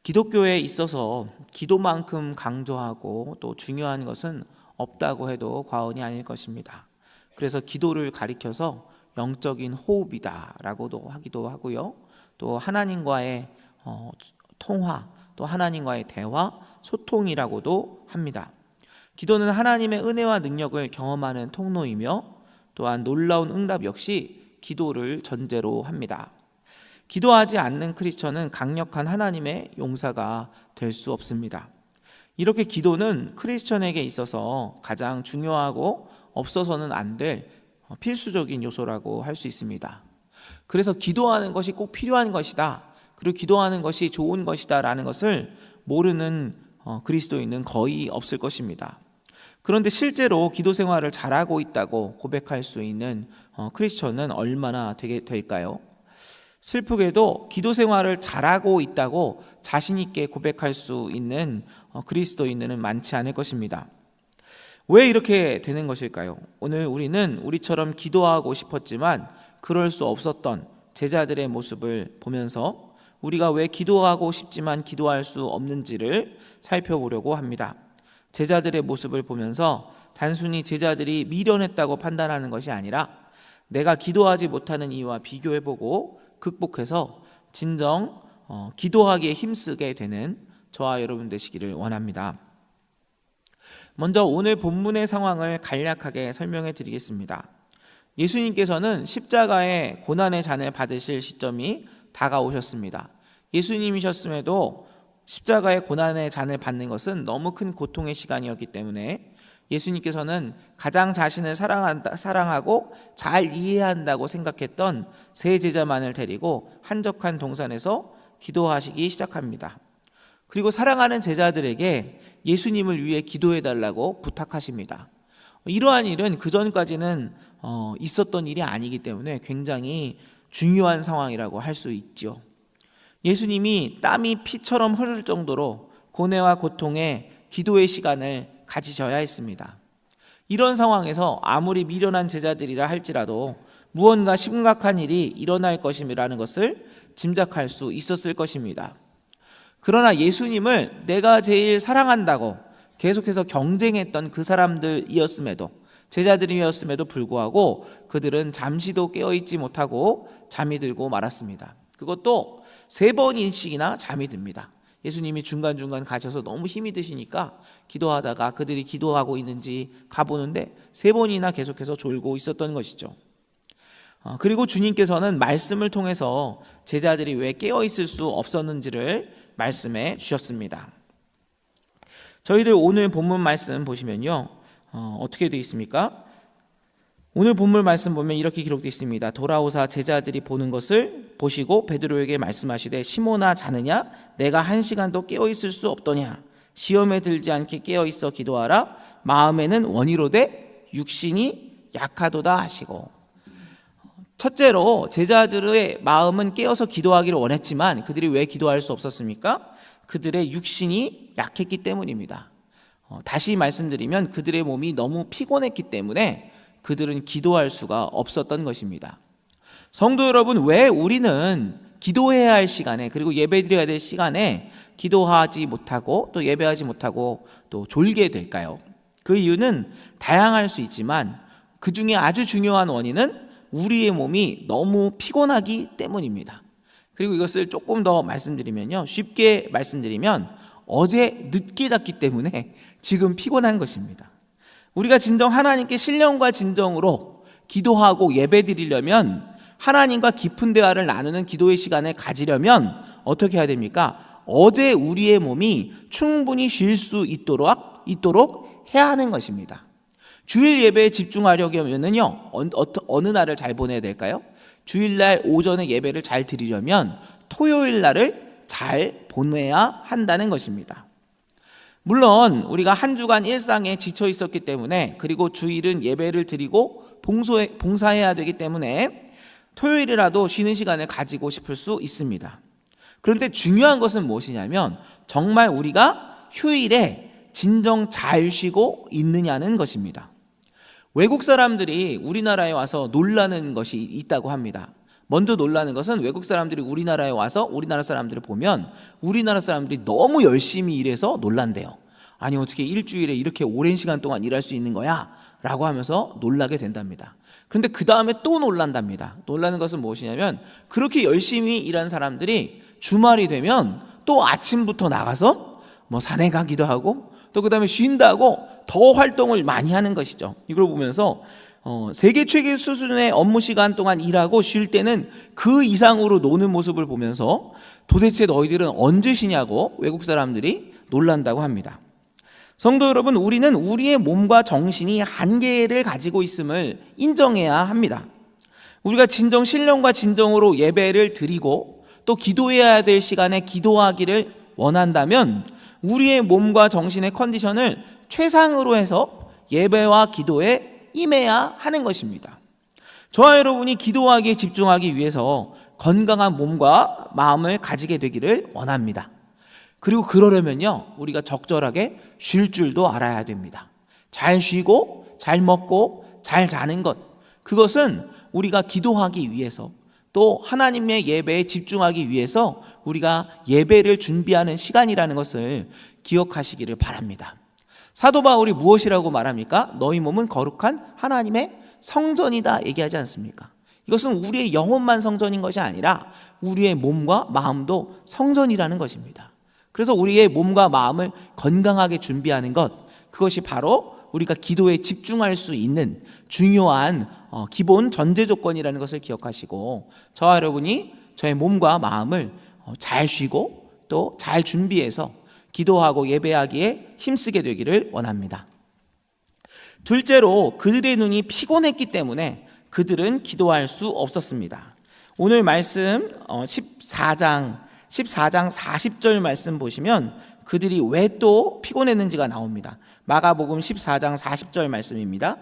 기독교에 있어서 기도만큼 강조하고 또 중요한 것은 없다고 해도 과언이 아닐 것입니다. 그래서 기도를 가리켜서 영적인 호흡이다라고도 하기도 하고요. 또 하나님과의 통화, 또 하나님과의 대화, 소통이라고도 합니다. 기도는 하나님의 은혜와 능력을 경험하는 통로이며 또한 놀라운 응답 역시 기도를 전제로 합니다. 기도하지 않는 크리스천은 강력한 하나님의 용사가 될 수 없습니다. 이렇게 기도는 크리스천에게 있어서 가장 중요하고 없어서는 안 될 필수적인 요소라고 할 수 있습니다. 그래서 기도하는 것이 꼭 필요한 것이다, 그리고 기도하는 것이 좋은 것이다 라는 것을 모르는 그리스도인은 거의 없을 것입니다. 그런데 실제로 기도 생활을 잘하고 있다고 고백할 수 있는 크리스천은 얼마나 될까요? 슬프게도 기도 생활을 잘하고 있다고 자신 있게 고백할 수 있는 그리스도인들은 많지 않을 것입니다. 왜 이렇게 되는 것일까요? 오늘 우리는 우리처럼 기도하고 싶었지만 그럴 수 없었던 제자들의 모습을 보면서 우리가 왜 기도하고 싶지만 기도할 수 없는지를 살펴보려고 합니다. 제자들의 모습을 보면서 단순히 제자들이 미련했다고 판단하는 것이 아니라 내가 기도하지 못하는 이유와 비교해보고 극복해서 진정 기도하기에 힘쓰게 되는 저와 여러분 되시기를 원합니다. 먼저 오늘 본문의 상황을 간략하게 설명해 드리겠습니다. 예수님께서는 십자가의 고난의 잔을 받으실 시점이 다가오셨습니다. 예수님이셨음에도 십자가의 고난의 잔을 받는 것은 너무 큰 고통의 시간이었기 때문에 예수님께서는 가장 자신을 사랑하고 잘 이해한다고 생각했던 세 제자만을 데리고 한적한 동산에서 기도하시기 시작합니다. 그리고 사랑하는 제자들에게 예수님을 위해 기도해달라고 부탁하십니다. 이러한 일은 그전까지는 있었던 일이 아니기 때문에 굉장히 중요한 상황이라고 할 수 있죠. 예수님이 땀이 피처럼 흐를 정도로 고뇌와 고통에 기도의 시간을 가지셔야 했습니다. 이런 상황에서 아무리 미련한 제자들이라 할지라도 무언가 심각한 일이 일어날 것임이라는 것을 짐작할 수 있었을 것입니다. 그러나 예수님을 내가 제일 사랑한다고 계속해서 경쟁했던 그 사람들이었음에도, 제자들이었음에도 불구하고 그들은 잠시도 깨어있지 못하고 잠이 들고 말았습니다. 그것도 3번씩이나 잠이 듭니다. 예수님이 중간중간 가셔서 너무 힘이 드시니까 기도하다가 그들이 기도하고 있는지 가보는데 3번이나 계속해서 졸고 있었던 것이죠. 그리고 주님께서는 말씀을 통해서 제자들이 왜 깨어있을 수 없었는지를 말씀해 주셨습니다. 저희들 오늘 본문 말씀 보시면요, 어떻게 되어 있습니까? 오늘 본문 말씀 보면 이렇게 기록되어 있습니다. 돌아오사 제자들이 보는 것을 보시고 베드로에게 말씀하시되 시몬아 자느냐? 내가 1시간도 깨어있을 수 없더냐? 시험에 들지 않게 깨어있어 기도하라. 마음에는 원이로되 육신이 약하도다 하시고, 첫째로 제자들의 마음은 깨어서 기도하기를 원했지만 그들이 왜 기도할 수 없었습니까? 그들의 육신이 약했기 때문입니다. 다시 말씀드리면 그들의 몸이 너무 피곤했기 때문에 그들은 기도할 수가 없었던 것입니다. 성도 여러분, 왜 우리는 기도해야 할 시간에, 그리고 예배드려야 될 시간에 기도하지 못하고 또 예배하지 못하고 또 졸게 될까요? 그 이유는 다양할 수 있지만 그 중에 아주 중요한 원인은 우리의 몸이 너무 피곤하기 때문입니다. 그리고 이것을 조금 더 말씀드리면요, 쉽게 말씀드리면 어제 늦게 잤기 때문에 지금 피곤한 것입니다. 우리가 진정 하나님께 신령과 진정으로 기도하고 예배드리려면, 하나님과 깊은 대화를 나누는 기도의 시간을 가지려면 어떻게 해야 됩니까? 어제 우리의 몸이 충분히 쉴 수 있도록 해야 하는 것입니다. 주일 예배에 집중하려면요, 어느 날을 잘 보내야 될까요? 주일날 오전에 예배를 잘 드리려면 토요일 날을 잘 보내야 한다는 것입니다. 물론 우리가 한 주간 일상에 지쳐 있었기 때문에, 그리고 주일은 예배를 드리고 봉사해야 되기 때문에 토요일이라도 쉬는 시간을 가지고 싶을 수 있습니다. 그런데 중요한 것은 무엇이냐면 정말 우리가 휴일에 진정 잘 쉬고 있느냐는 것입니다. 외국 사람들이 우리나라에 와서 놀라는 것이 있다고 합니다. 먼저 놀라는 것은 외국 사람들이 우리나라에 와서 우리나라 사람들을 보면 우리나라 사람들이 너무 열심히 일해서 놀란대요. 아니 어떻게 일주일에 이렇게 오랜 시간 동안 일할 수 있는 거야? 라고 하면서 놀라게 된답니다. 그런데 그 다음에 또 놀란답니다. 놀라는 것은 무엇이냐면 그렇게 열심히 일한 사람들이 주말이 되면 또 아침부터 나가서 산에 가기도 하고 또 그 다음에 쉰다고 더 활동을 많이 하는 것이죠. 이걸 보면서 세계 최고 수준의 업무 시간 동안 일하고 쉴 때는 그 이상으로 노는 모습을 보면서 도대체 너희들은 언제 쉬냐고 외국 사람들이 놀란다고 합니다. 성도 여러분, 우리는 우리의 몸과 정신이 한계를 가지고 있음을 인정해야 합니다. 우리가 진정 신령과 진정으로 예배를 드리고 또 기도해야 될 시간에 기도하기를 원한다면 우리의 몸과 정신의 컨디션을 최상으로 해서 예배와 기도에 임해야 하는 것입니다. 저와 여러분이 기도하기에 집중하기 위해서 건강한 몸과 마음을 가지게 되기를 원합니다. 그리고 그러려면요, 우리가 적절하게 쉴 줄도 알아야 됩니다. 잘 쉬고 잘 먹고 잘 자는 것, 그것은 우리가 기도하기 위해서 또 하나님의 예배에 집중하기 위해서 우리가 예배를 준비하는 시간이라는 것을 기억하시기를 바랍니다. 사도 바울이 무엇이라고 말합니까? 너희 몸은 거룩한 하나님의 성전이다 얘기하지 않습니까? 이것은 우리의 영혼만 성전인 것이 아니라 우리의 몸과 마음도 성전이라는 것입니다. 그래서 우리의 몸과 마음을 건강하게 준비하는 것, 그것이 바로 우리가 기도에 집중할 수 있는 중요한 기본 전제 조건이라는 것을 기억하시고, 저와 여러분이 저의 몸과 마음을 잘 쉬고 또 잘 준비해서 기도하고 예배하기에 힘쓰게 되기를 원합니다. 둘째로, 그들의 눈이 피곤했기 때문에 그들은 기도할 수 없었습니다. 오늘 말씀 14장 40절 말씀 보시면 그들이 왜 또 피곤했는지가 나옵니다. 마가복음 14장 40절 말씀입니다.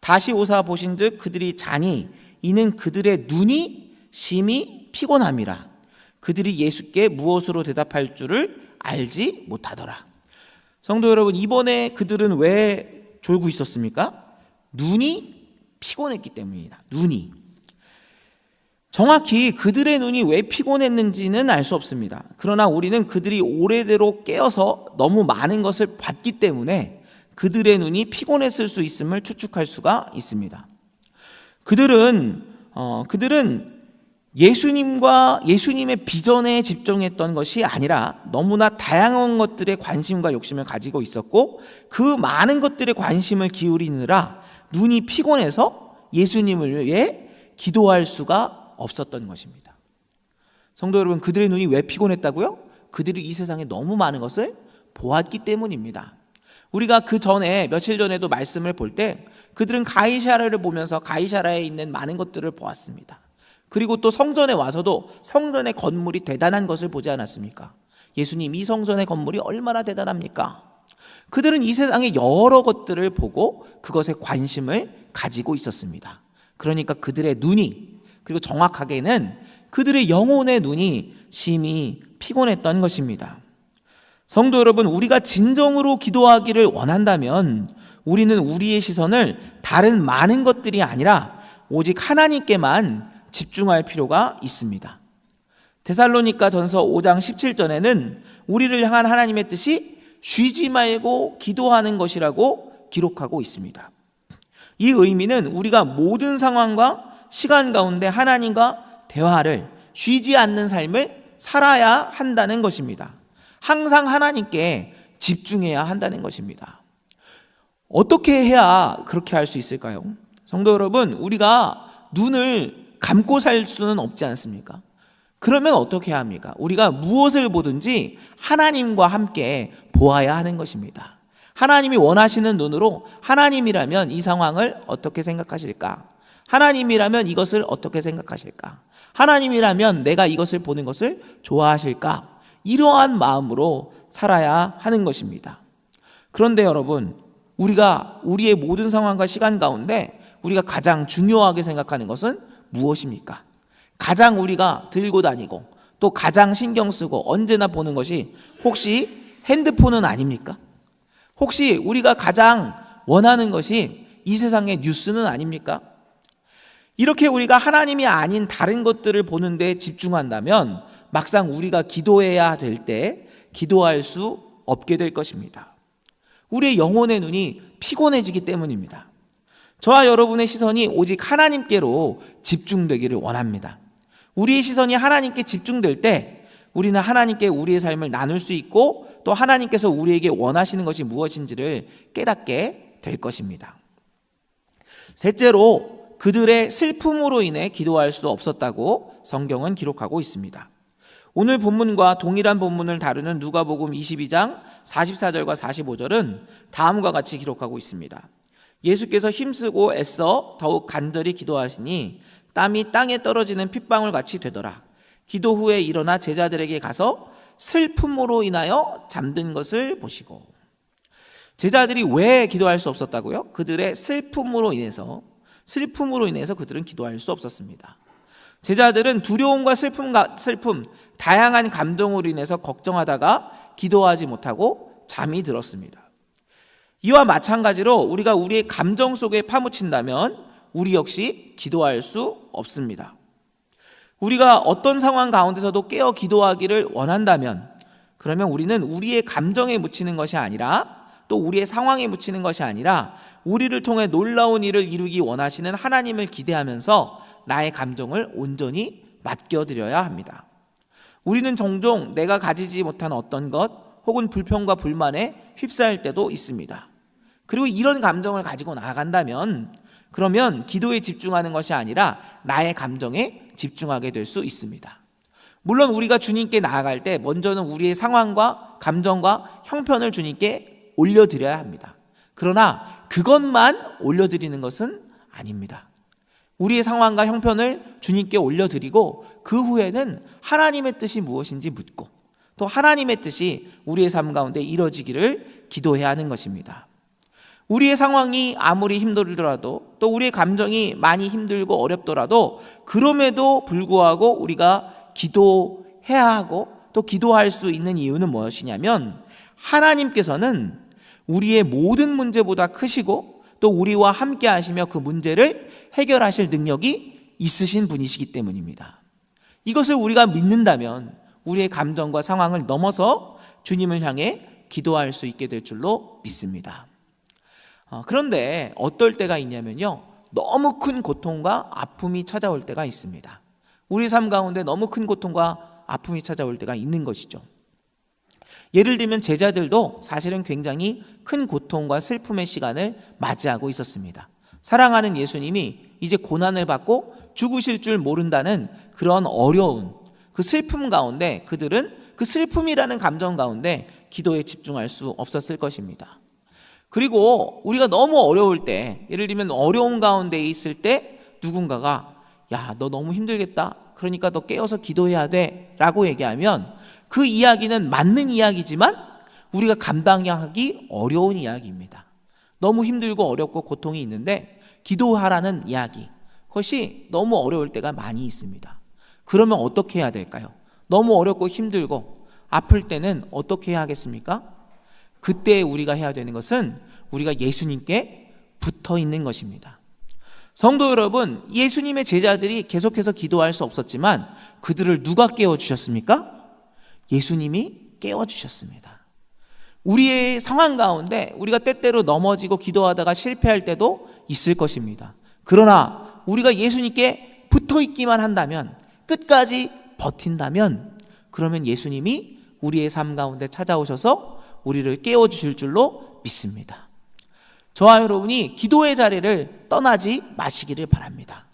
다시 오사 보신즉 그들이 자니 이는 그들의 눈이 심히 피곤함이라. 그들이 예수께 무엇으로 대답할 줄을 알지 못하더라. 성도 여러분, 이번에 그들은 왜 졸고 있었습니까? 눈이 피곤했기 때문입니다. 눈이. 정확히 그들의 눈이 왜 피곤했는지는 알 수 없습니다. 그러나 우리는 그들이 오래대로 깨어서 너무 많은 것을 봤기 때문에 그들의 눈이 피곤했을 수 있음을 추측할 수가 있습니다. 그들은 예수님의 비전에 집중했던 것이 아니라 너무나 다양한 것들에 관심과 욕심을 가지고 있었고, 그 많은 것들에 관심을 기울이느라 눈이 피곤해서 예수님을 위해 기도할 수가 없었던 것입니다. 성도 여러분, 그들의 눈이 왜 피곤했다고요? 그들이 이 세상에 너무 많은 것을 보았기 때문입니다. 우리가 그 전에 며칠 전에도 말씀을 볼 때 그들은 가이사랴를 보면서 가이사랴에 있는 많은 것들을 보았습니다. 그리고 또 성전에 와서도 성전의 건물이 대단한 것을 보지 않았습니까? 예수님, 이 성전의 건물이 얼마나 대단합니까? 그들은 이 세상의 여러 것들을 보고 그것에 관심을 가지고 있었습니다. 그러니까 그들의 눈이, 그리고 정확하게는 그들의 영혼의 눈이 심히 피곤했던 것입니다. 성도 여러분, 우리가 진정으로 기도하기를 원한다면 우리는 우리의 시선을 다른 많은 것들이 아니라 오직 하나님께만 집중할 필요가 있습니다. 데살로니가 전서 5장 17절에는 우리를 향한 하나님의 뜻이 쉬지 말고 기도하는 것이라고 기록하고 있습니다. 이 의미는 우리가 모든 상황과 시간 가운데 하나님과 대화를 쉬지 않는 삶을 살아야 한다는 것입니다. 항상 하나님께 집중해야 한다는 것입니다. 어떻게 해야 그렇게 할 수 있을까요? 성도 여러분, 우리가 눈을 감고 살 수는 없지 않습니까? 그러면 어떻게 해야 합니까? 우리가 무엇을 보든지 하나님과 함께 보아야 하는 것입니다. 하나님이 원하시는 눈으로, 하나님이라면 이 상황을 어떻게 생각하실까? 하나님이라면 이것을 어떻게 생각하실까? 하나님이라면 내가 이것을 보는 것을 좋아하실까? 이러한 마음으로 살아야 하는 것입니다. 그런데 여러분, 우리가 우리의 모든 상황과 시간 가운데 우리가 가장 중요하게 생각하는 것은 무엇입니까? 가장 우리가 들고 다니고 또 가장 신경 쓰고 언제나 보는 것이 혹시 핸드폰은 아닙니까? 혹시 우리가 가장 원하는 것이 이 세상의 뉴스는 아닙니까? 이렇게 우리가 하나님이 아닌 다른 것들을 보는 데 집중한다면 막상 우리가 기도해야 될 때 기도할 수 없게 될 것입니다. 우리의 영혼의 눈이 피곤해지기 때문입니다. 저와 여러분의 시선이 오직 하나님께로 집중되기를 원합니다. 우리의 시선이 하나님께 집중될 때 우리는 하나님께 우리의 삶을 나눌 수 있고 또 하나님께서 우리에게 원하시는 것이 무엇인지를 깨닫게 될 것입니다. 셋째로, 그들의 슬픔으로 인해 기도할 수 없었다고 성경은 기록하고 있습니다. 오늘 본문과 동일한 본문을 다루는 누가복음 22장 44절과 45절은 다음과 같이 기록하고 있습니다. 예수께서 힘쓰고 애써 더욱 간절히 기도하시니 땀이 땅에 떨어지는 핏방울 같이 되더라. 기도 후에 일어나 제자들에게 가서 슬픔으로 인하여 잠든 것을 보시고. 제자들이 왜 기도할 수 없었다고요? 그들의 슬픔으로 인해서 그들은 기도할 수 없었습니다. 제자들은 두려움과 슬픔, 다양한 감정으로 인해서 걱정하다가 기도하지 못하고 잠이 들었습니다. 이와 마찬가지로 우리가 우리의 감정 속에 파묻힌다면 우리 역시 기도할 수 없습니다. 우리가 어떤 상황 가운데서도 깨어 기도하기를 원한다면 그러면 우리는 우리의 감정에 묻히는 것이 아니라 또 우리의 상황에 묻히는 것이 아니라 우리를 통해 놀라운 일을 이루기 원하시는 하나님을 기대하면서 나의 감정을 온전히 맡겨드려야 합니다. 우리는 종종 내가 가지지 못한 어떤 것 혹은 불평과 불만에 휩싸일 때도 있습니다. 그리고 이런 감정을 가지고 나아간다면 그러면 기도에 집중하는 것이 아니라 나의 감정에 집중하게 될 수 있습니다. 물론 우리가 주님께 나아갈 때 먼저는 우리의 상황과 감정과 형편을 주님께 올려드려야 합니다. 그러나 그것만 올려드리는 것은 아닙니다. 우리의 상황과 형편을 주님께 올려드리고 그 후에는 하나님의 뜻이 무엇인지 묻고 또 하나님의 뜻이 우리의 삶 가운데 이루어지기를 기도해야 하는 것입니다. 우리의 상황이 아무리 힘들더라도 또 우리의 감정이 많이 힘들고 어렵더라도 그럼에도 불구하고 우리가 기도해야 하고 또 기도할 수 있는 이유는 무엇이냐면 하나님께서는 우리의 모든 문제보다 크시고 또 우리와 함께 하시며 그 문제를 해결하실 능력이 있으신 분이시기 때문입니다. 이것을 우리가 믿는다면 우리의 감정과 상황을 넘어서 주님을 향해 기도할 수 있게 될 줄로 믿습니다. 그런데 어떨 때가 있냐면요, 너무 큰 고통과 아픔이 찾아올 때가 있습니다. 우리 삶 가운데 너무 큰 고통과 아픔이 찾아올 때가 있는 것이죠. 예를 들면 제자들도 사실은 굉장히 큰 고통과 슬픔의 시간을 맞이하고 있었습니다. 사랑하는 예수님이 이제 고난을 받고 죽으실 줄 모른다는 그런 어려운 그 슬픔 가운데 그들은 그 슬픔이라는 감정 가운데 기도에 집중할 수 없었을 것입니다. 그리고 우리가 너무 어려울 때, 예를 들면 어려움 가운데 있을 때 누군가가 야, 너 너무 힘들겠다, 그러니까 너 깨어서 기도해야 돼 라고 얘기하면 그 이야기는 맞는 이야기지만 우리가 감당하기 어려운 이야기입니다. 너무 힘들고 어렵고 고통이 있는데 기도하라는 이야기, 그것이 너무 어려울 때가 많이 있습니다. 그러면 어떻게 해야 될까요? 너무 어렵고 힘들고 아플 때는 어떻게 해야 하겠습니까? 그때 우리가 해야 되는 것은 우리가 예수님께 붙어 있는 것입니다. 성도 여러분, 예수님의 제자들이 계속해서 기도할 수 없었지만 그들을 누가 깨워주셨습니까? 예수님이 깨워주셨습니다. 우리의 상황 가운데 우리가 때때로 넘어지고 기도하다가 실패할 때도 있을 것입니다. 그러나 우리가 예수님께 붙어 있기만 한다면, 끝까지 버틴다면, 그러면 예수님이 우리의 삶 가운데 찾아오셔서 우리를 깨워주실 줄로 믿습니다. 저와 여러분이 기도의 자리를 떠나지 마시기를 바랍니다.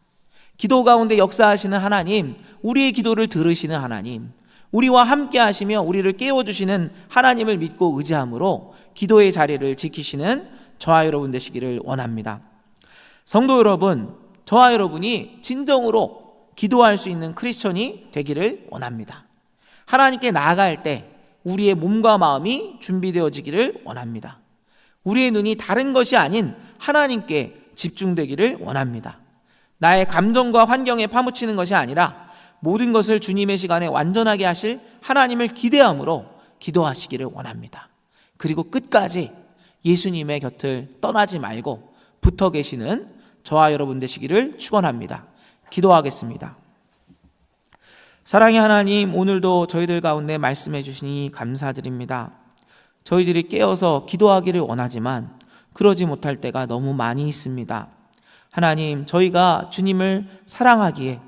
기도 가운데 역사하시는 하나님, 우리의 기도를 들으시는 하나님, 우리와 함께 하시며 우리를 깨워주시는 하나님을 믿고 의지함으로 기도의 자리를 지키시는 저와 여러분 되시기를 원합니다. 성도 여러분, 저와 여러분이 진정으로 기도할 수 있는 크리스천이 되기를 원합니다. 하나님께 나아갈 때 우리의 몸과 마음이 준비되어지기를 원합니다. 우리의 눈이 다른 것이 아닌 하나님께 집중되기를 원합니다. 나의 감정과 환경에 파묻히는 것이 아니라 모든 것을 주님의 시간에 완전하게 하실 하나님을 기대함으로 기도하시기를 원합니다. 그리고 끝까지 예수님의 곁을 떠나지 말고 붙어 계시는 저와 여러분 되시기를 축원합니다. 기도하겠습니다. 사랑의 하나님, 오늘도 저희들 가운데 말씀해 주시니 감사드립니다. 저희들이 깨어서 기도하기를 원하지만 그러지 못할 때가 너무 많이 있습니다. 하나님, 저희가 주님을 사랑하기에,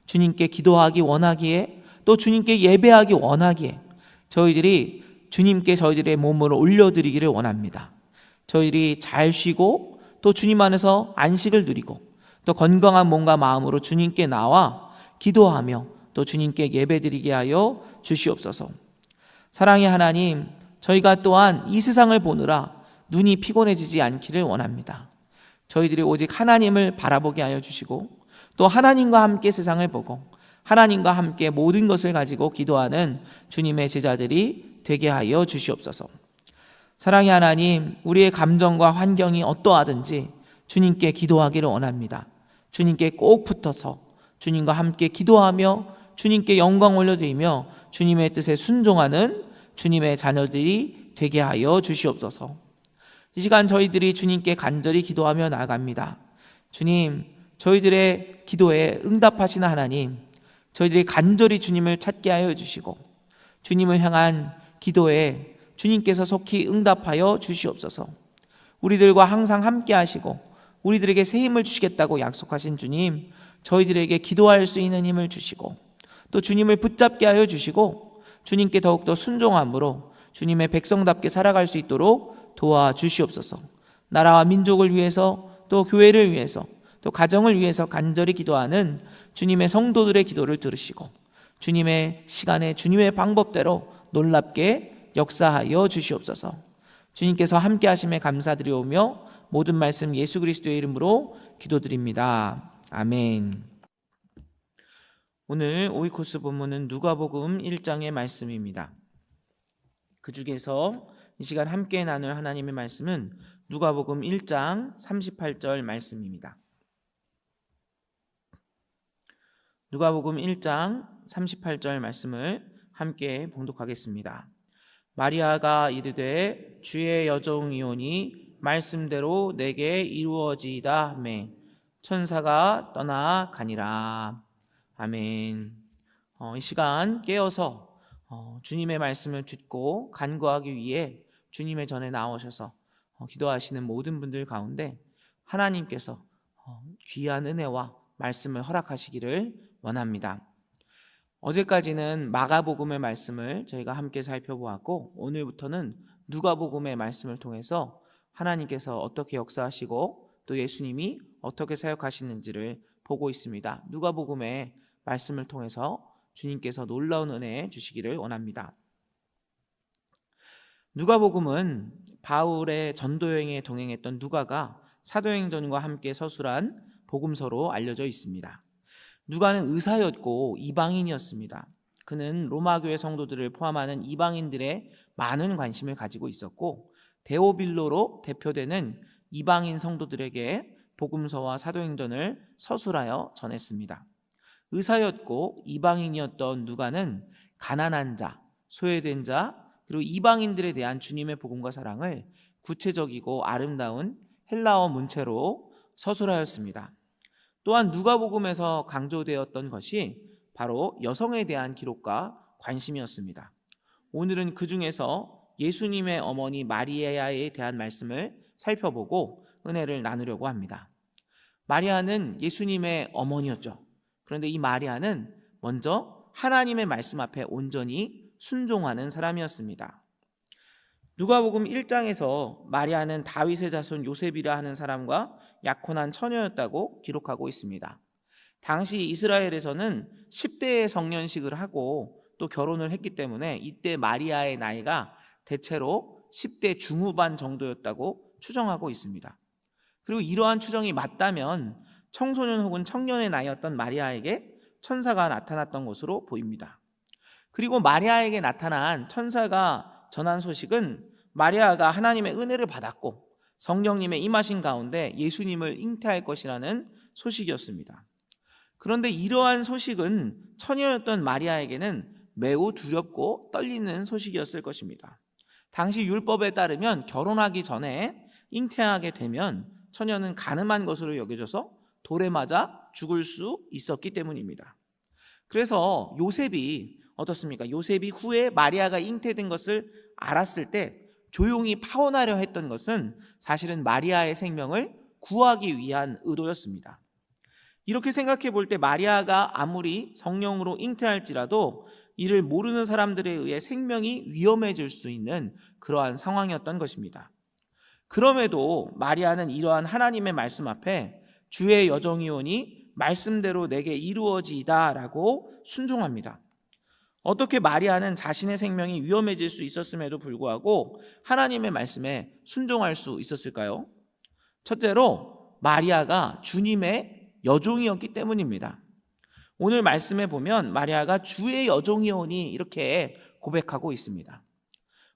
주님께 기도하기 원하기에, 또 주님께 예배하기 원하기에 저희들이 주님께 저희들의 몸을 올려드리기를 원합니다. 저희들이 잘 쉬고 또 주님 안에서 안식을 누리고 또 건강한 몸과 마음으로 주님께 나와 기도하며 또 주님께 예배드리게 하여 주시옵소서. 사랑의 하나님, 저희가 또한 이 세상을 보느라 눈이 피곤해지지 않기를 원합니다. 저희들이 오직 하나님을 바라보게 하여 주시고 또 하나님과 함께 세상을 보고 하나님과 함께 모든 것을 가지고 기도하는 주님의 제자들이 되게 하여 주시옵소서. 사랑의 하나님, 우리의 감정과 환경이 어떠하든지 주님께 기도하기를 원합니다. 주님께 꼭 붙어서 주님과 함께 기도하며 주님께 영광 올려드리며 주님의 뜻에 순종하는 주님의 자녀들이 되게 하여 주시옵소서. 이 시간 저희들이 주님께 간절히 기도하며 나아갑니다. 주님, 저희들의 기도에 응답하시는 하나님, 저희들이 간절히 주님을 찾게 하여 주시고 주님을 향한 기도에 주님께서 속히 응답하여 주시옵소서. 우리들과 항상 함께 하시고 우리들에게 새 힘을 주시겠다고 약속하신 주님, 저희들에게 기도할 수 있는 힘을 주시고 또 주님을 붙잡게 하여 주시고 주님께 더욱더 순종함으로 주님의 백성답게 살아갈 수 있도록 도와주시옵소서. 나라와 민족을 위해서, 또 교회를 위해서, 또 가정을 위해서 간절히 기도하는 주님의 성도들의 기도를 들으시고 주님의 시간에 주님의 방법대로 놀랍게 역사하여 주시옵소서. 주님께서 함께 하심에 감사드리오며 모든 말씀 예수 그리스도의 이름으로 기도드립니다. 아멘. 오늘 오이코스 본문은 누가복음 1장의 말씀입니다. 그 중에서 이 시간 함께 나눌 하나님의 말씀은 누가복음 1장 38절 말씀입니다. 누가복음 1장 38절 말씀을 함께 봉독하겠습니다. 마리아가 이르되 주의 여종이오니 말씀대로 내게 이루어지이다 하매 천사가 떠나 가니라. 아멘. 이 시간 깨어서 주님의 말씀을 듣고 간구하기 위해 주님의 전에 나오셔서 기도하시는 모든 분들 가운데 하나님께서 귀한 은혜와 말씀을 허락하시기를 원합니다. 어제까지는 마가복음의 말씀을 저희가 함께 살펴보았고 오늘부터는 누가복음의 말씀을 통해서 하나님께서 어떻게 역사하시고 또 예수님이 어떻게 사역하시는지를 보고 있습니다. 누가복음의 말씀을 통해서 주님께서 놀라운 은혜 주시기를 원합니다. 누가복음은 바울의 전도여행에 동행했던 누가가 사도행전과 함께 서술한 복음서로 알려져 있습니다. 누가는 의사였고 이방인이었습니다. 그는 로마교회 성도들을 포함하는 이방인들의 많은 관심을 가지고 있었고 데오빌로로 대표되는 이방인 성도들에게 복음서와 사도행전을 서술하여 전했습니다. 의사였고 이방인이었던 누가는 가난한 자, 소외된 자, 그리고 이방인들에 대한 주님의 복음과 사랑을 구체적이고 아름다운 헬라어 문체로 서술하였습니다. 또한 누가복음에서 강조되었던 것이 바로 여성에 대한 기록과 관심이었습니다. 오늘은 그 중에서 예수님의 어머니 마리아에 대한 말씀을 살펴보고 은혜를 나누려고 합니다. 마리아는 예수님의 어머니였죠. 그런데 이 마리아는 먼저 하나님의 말씀 앞에 온전히 순종하는 사람이었습니다. 누가복음 1장에서 마리아는 다윗의 자손 요셉이라 하는 사람과 약혼한 처녀였다고 기록하고 있습니다. 당시 이스라엘에서는 10대의 성년식을 하고 또 결혼을 했기 때문에 이때 마리아의 나이가 대체로 10대 중후반 정도였다고 추정하고 있습니다. 그리고 이러한 추정이 맞다면 청소년 혹은 청년의 나이였던 마리아에게 천사가 나타났던 것으로 보입니다. 그리고 마리아에게 나타난 천사가 전한 소식은 마리아가 하나님의 은혜를 받았고 성령님의 임하신 가운데 예수님을 잉태할 것이라는 소식이었습니다. 그런데 이러한 소식은 처녀였던 마리아에게는 매우 두렵고 떨리는 소식이었을 것입니다. 당시 율법에 따르면 결혼하기 전에 잉태하게 되면 처녀는 간음한 것으로 여겨져서 돌에 맞아 죽을 수 있었기 때문입니다. 그래서 요셉이 어떻습니까? 요셉이 후에 마리아가 잉태된 것을 알았을 때 조용히 파혼하려 했던 것은 사실은 마리아의 생명을 구하기 위한 의도였습니다. 이렇게 생각해 볼 때 마리아가 아무리 성령으로 잉태할지라도 이를 모르는 사람들에 의해 생명이 위험해질 수 있는 그러한 상황이었던 것입니다. 그럼에도 마리아는 이러한 하나님의 말씀 앞에 주의 여종이오니 말씀대로 내게 이루어지이다 라고 순종합니다. 어떻게 마리아는 자신의 생명이 위험해질 수 있었음에도 불구하고 하나님의 말씀에 순종할 수 있었을까요? 첫째로 마리아가 주님의 여종이었기 때문입니다. 오늘 말씀에 보면 마리아가 주의 여종이오니 이렇게 고백하고 있습니다.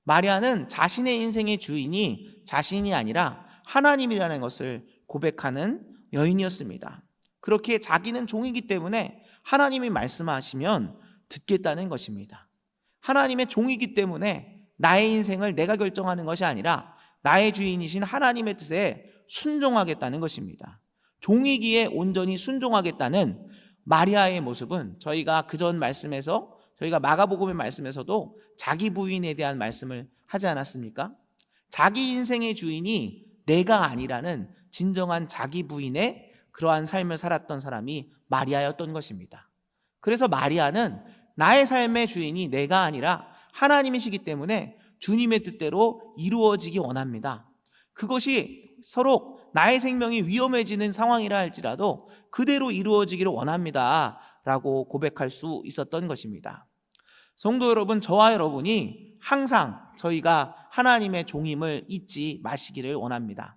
마리아는 자신의 인생의 주인이 자신이 아니라 하나님이라는 것을 고백하는 여인이었습니다. 그렇게 자기는 종이기 때문에 하나님이 말씀하시면 듣겠다는 것입니다. 하나님의 종이기 때문에 나의 인생을 내가 결정하는 것이 아니라 나의 주인이신 하나님의 뜻에 순종하겠다는 것입니다. 종이기에 온전히 순종하겠다는 마리아의 모습은 저희가 그전 말씀에서 저희가 마가복음의 말씀에서도 자기 부인에 대한 말씀을 하지 않았습니까? 자기 인생의 주인이 내가 아니라는 진정한 자기 부인의 그러한 삶을 살았던 사람이 마리아였던 것입니다. 그래서 마리아는 나의 삶의 주인이 내가 아니라 하나님이시기 때문에 주님의 뜻대로 이루어지기 원합니다. 그것이 서로 나의 생명이 위험해지는 상황이라 할지라도 그대로 이루어지기를 원합니다 라고 고백할 수 있었던 것입니다. 성도 여러분, 저와 여러분이 항상 저희가 하나님의 종임을 잊지 마시기를 원합니다.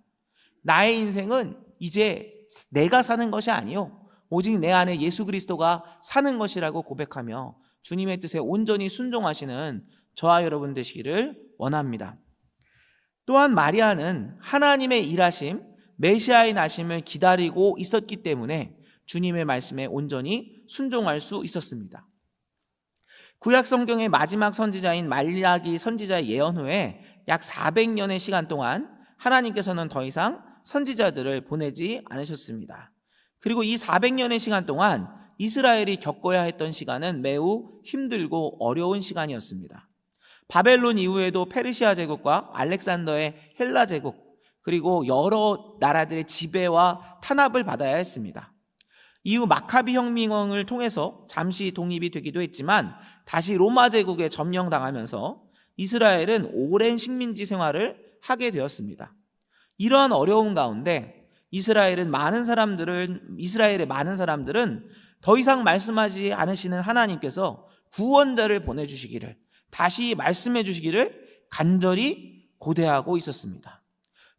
나의 인생은 이제 내가 사는 것이 아니요 오직 내 안에 예수 그리스도가 사는 것이라고 고백하며 주님의 뜻에 온전히 순종하시는 저와 여러분 되시기를 원합니다. 또한 마리아는 하나님의 일하심, 메시아의 나심을 기다리고 있었기 때문에 주님의 말씀에 온전히 순종할 수 있었습니다. 구약 성경의 마지막 선지자인 말라기 선지자의 예언 후에 약 400년의 시간 동안 하나님께서는 더 이상 선지자들을 보내지 않으셨습니다. 그리고 이 400년의 시간 동안 이스라엘이 겪어야 했던 시간은 매우 힘들고 어려운 시간이었습니다. 바벨론 이후에도 페르시아 제국과 알렉산더의 헬라 제국, 그리고 여러 나라들의 지배와 탄압을 받아야 했습니다. 이후 마카비 혁명을 통해서 잠시 독립이 되기도 했지만 다시 로마 제국에 점령당하면서 이스라엘은 오랜 식민지 생활을 하게 되었습니다. 이러한 어려움 가운데 이스라엘의 많은 사람들은 더 이상 말씀하지 않으시는 하나님께서 구원자를 보내주시기를, 다시 말씀해 주시기를 간절히 고대하고 있었습니다.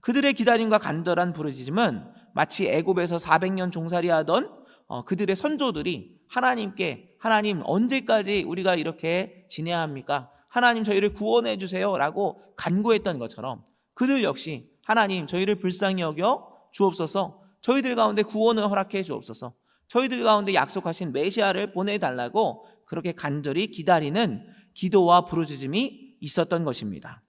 그들의 기다림과 간절한 부르짖음은 마치 애굽에서 400년 종살이하던 그들의 선조들이 하나님께, 하나님 언제까지 우리가 이렇게 지내야 합니까? 하나님 저희를 구원해 주세요 라고 간구했던 것처럼 그들 역시 하나님 저희를 불쌍히 여겨 주옵소서, 저희들 가운데 구원을 허락해 주옵소서, 저희들 가운데 약속하신 메시아를 보내달라고 그렇게 간절히 기다리는 기도와 부르짖음이 있었던 것입니다.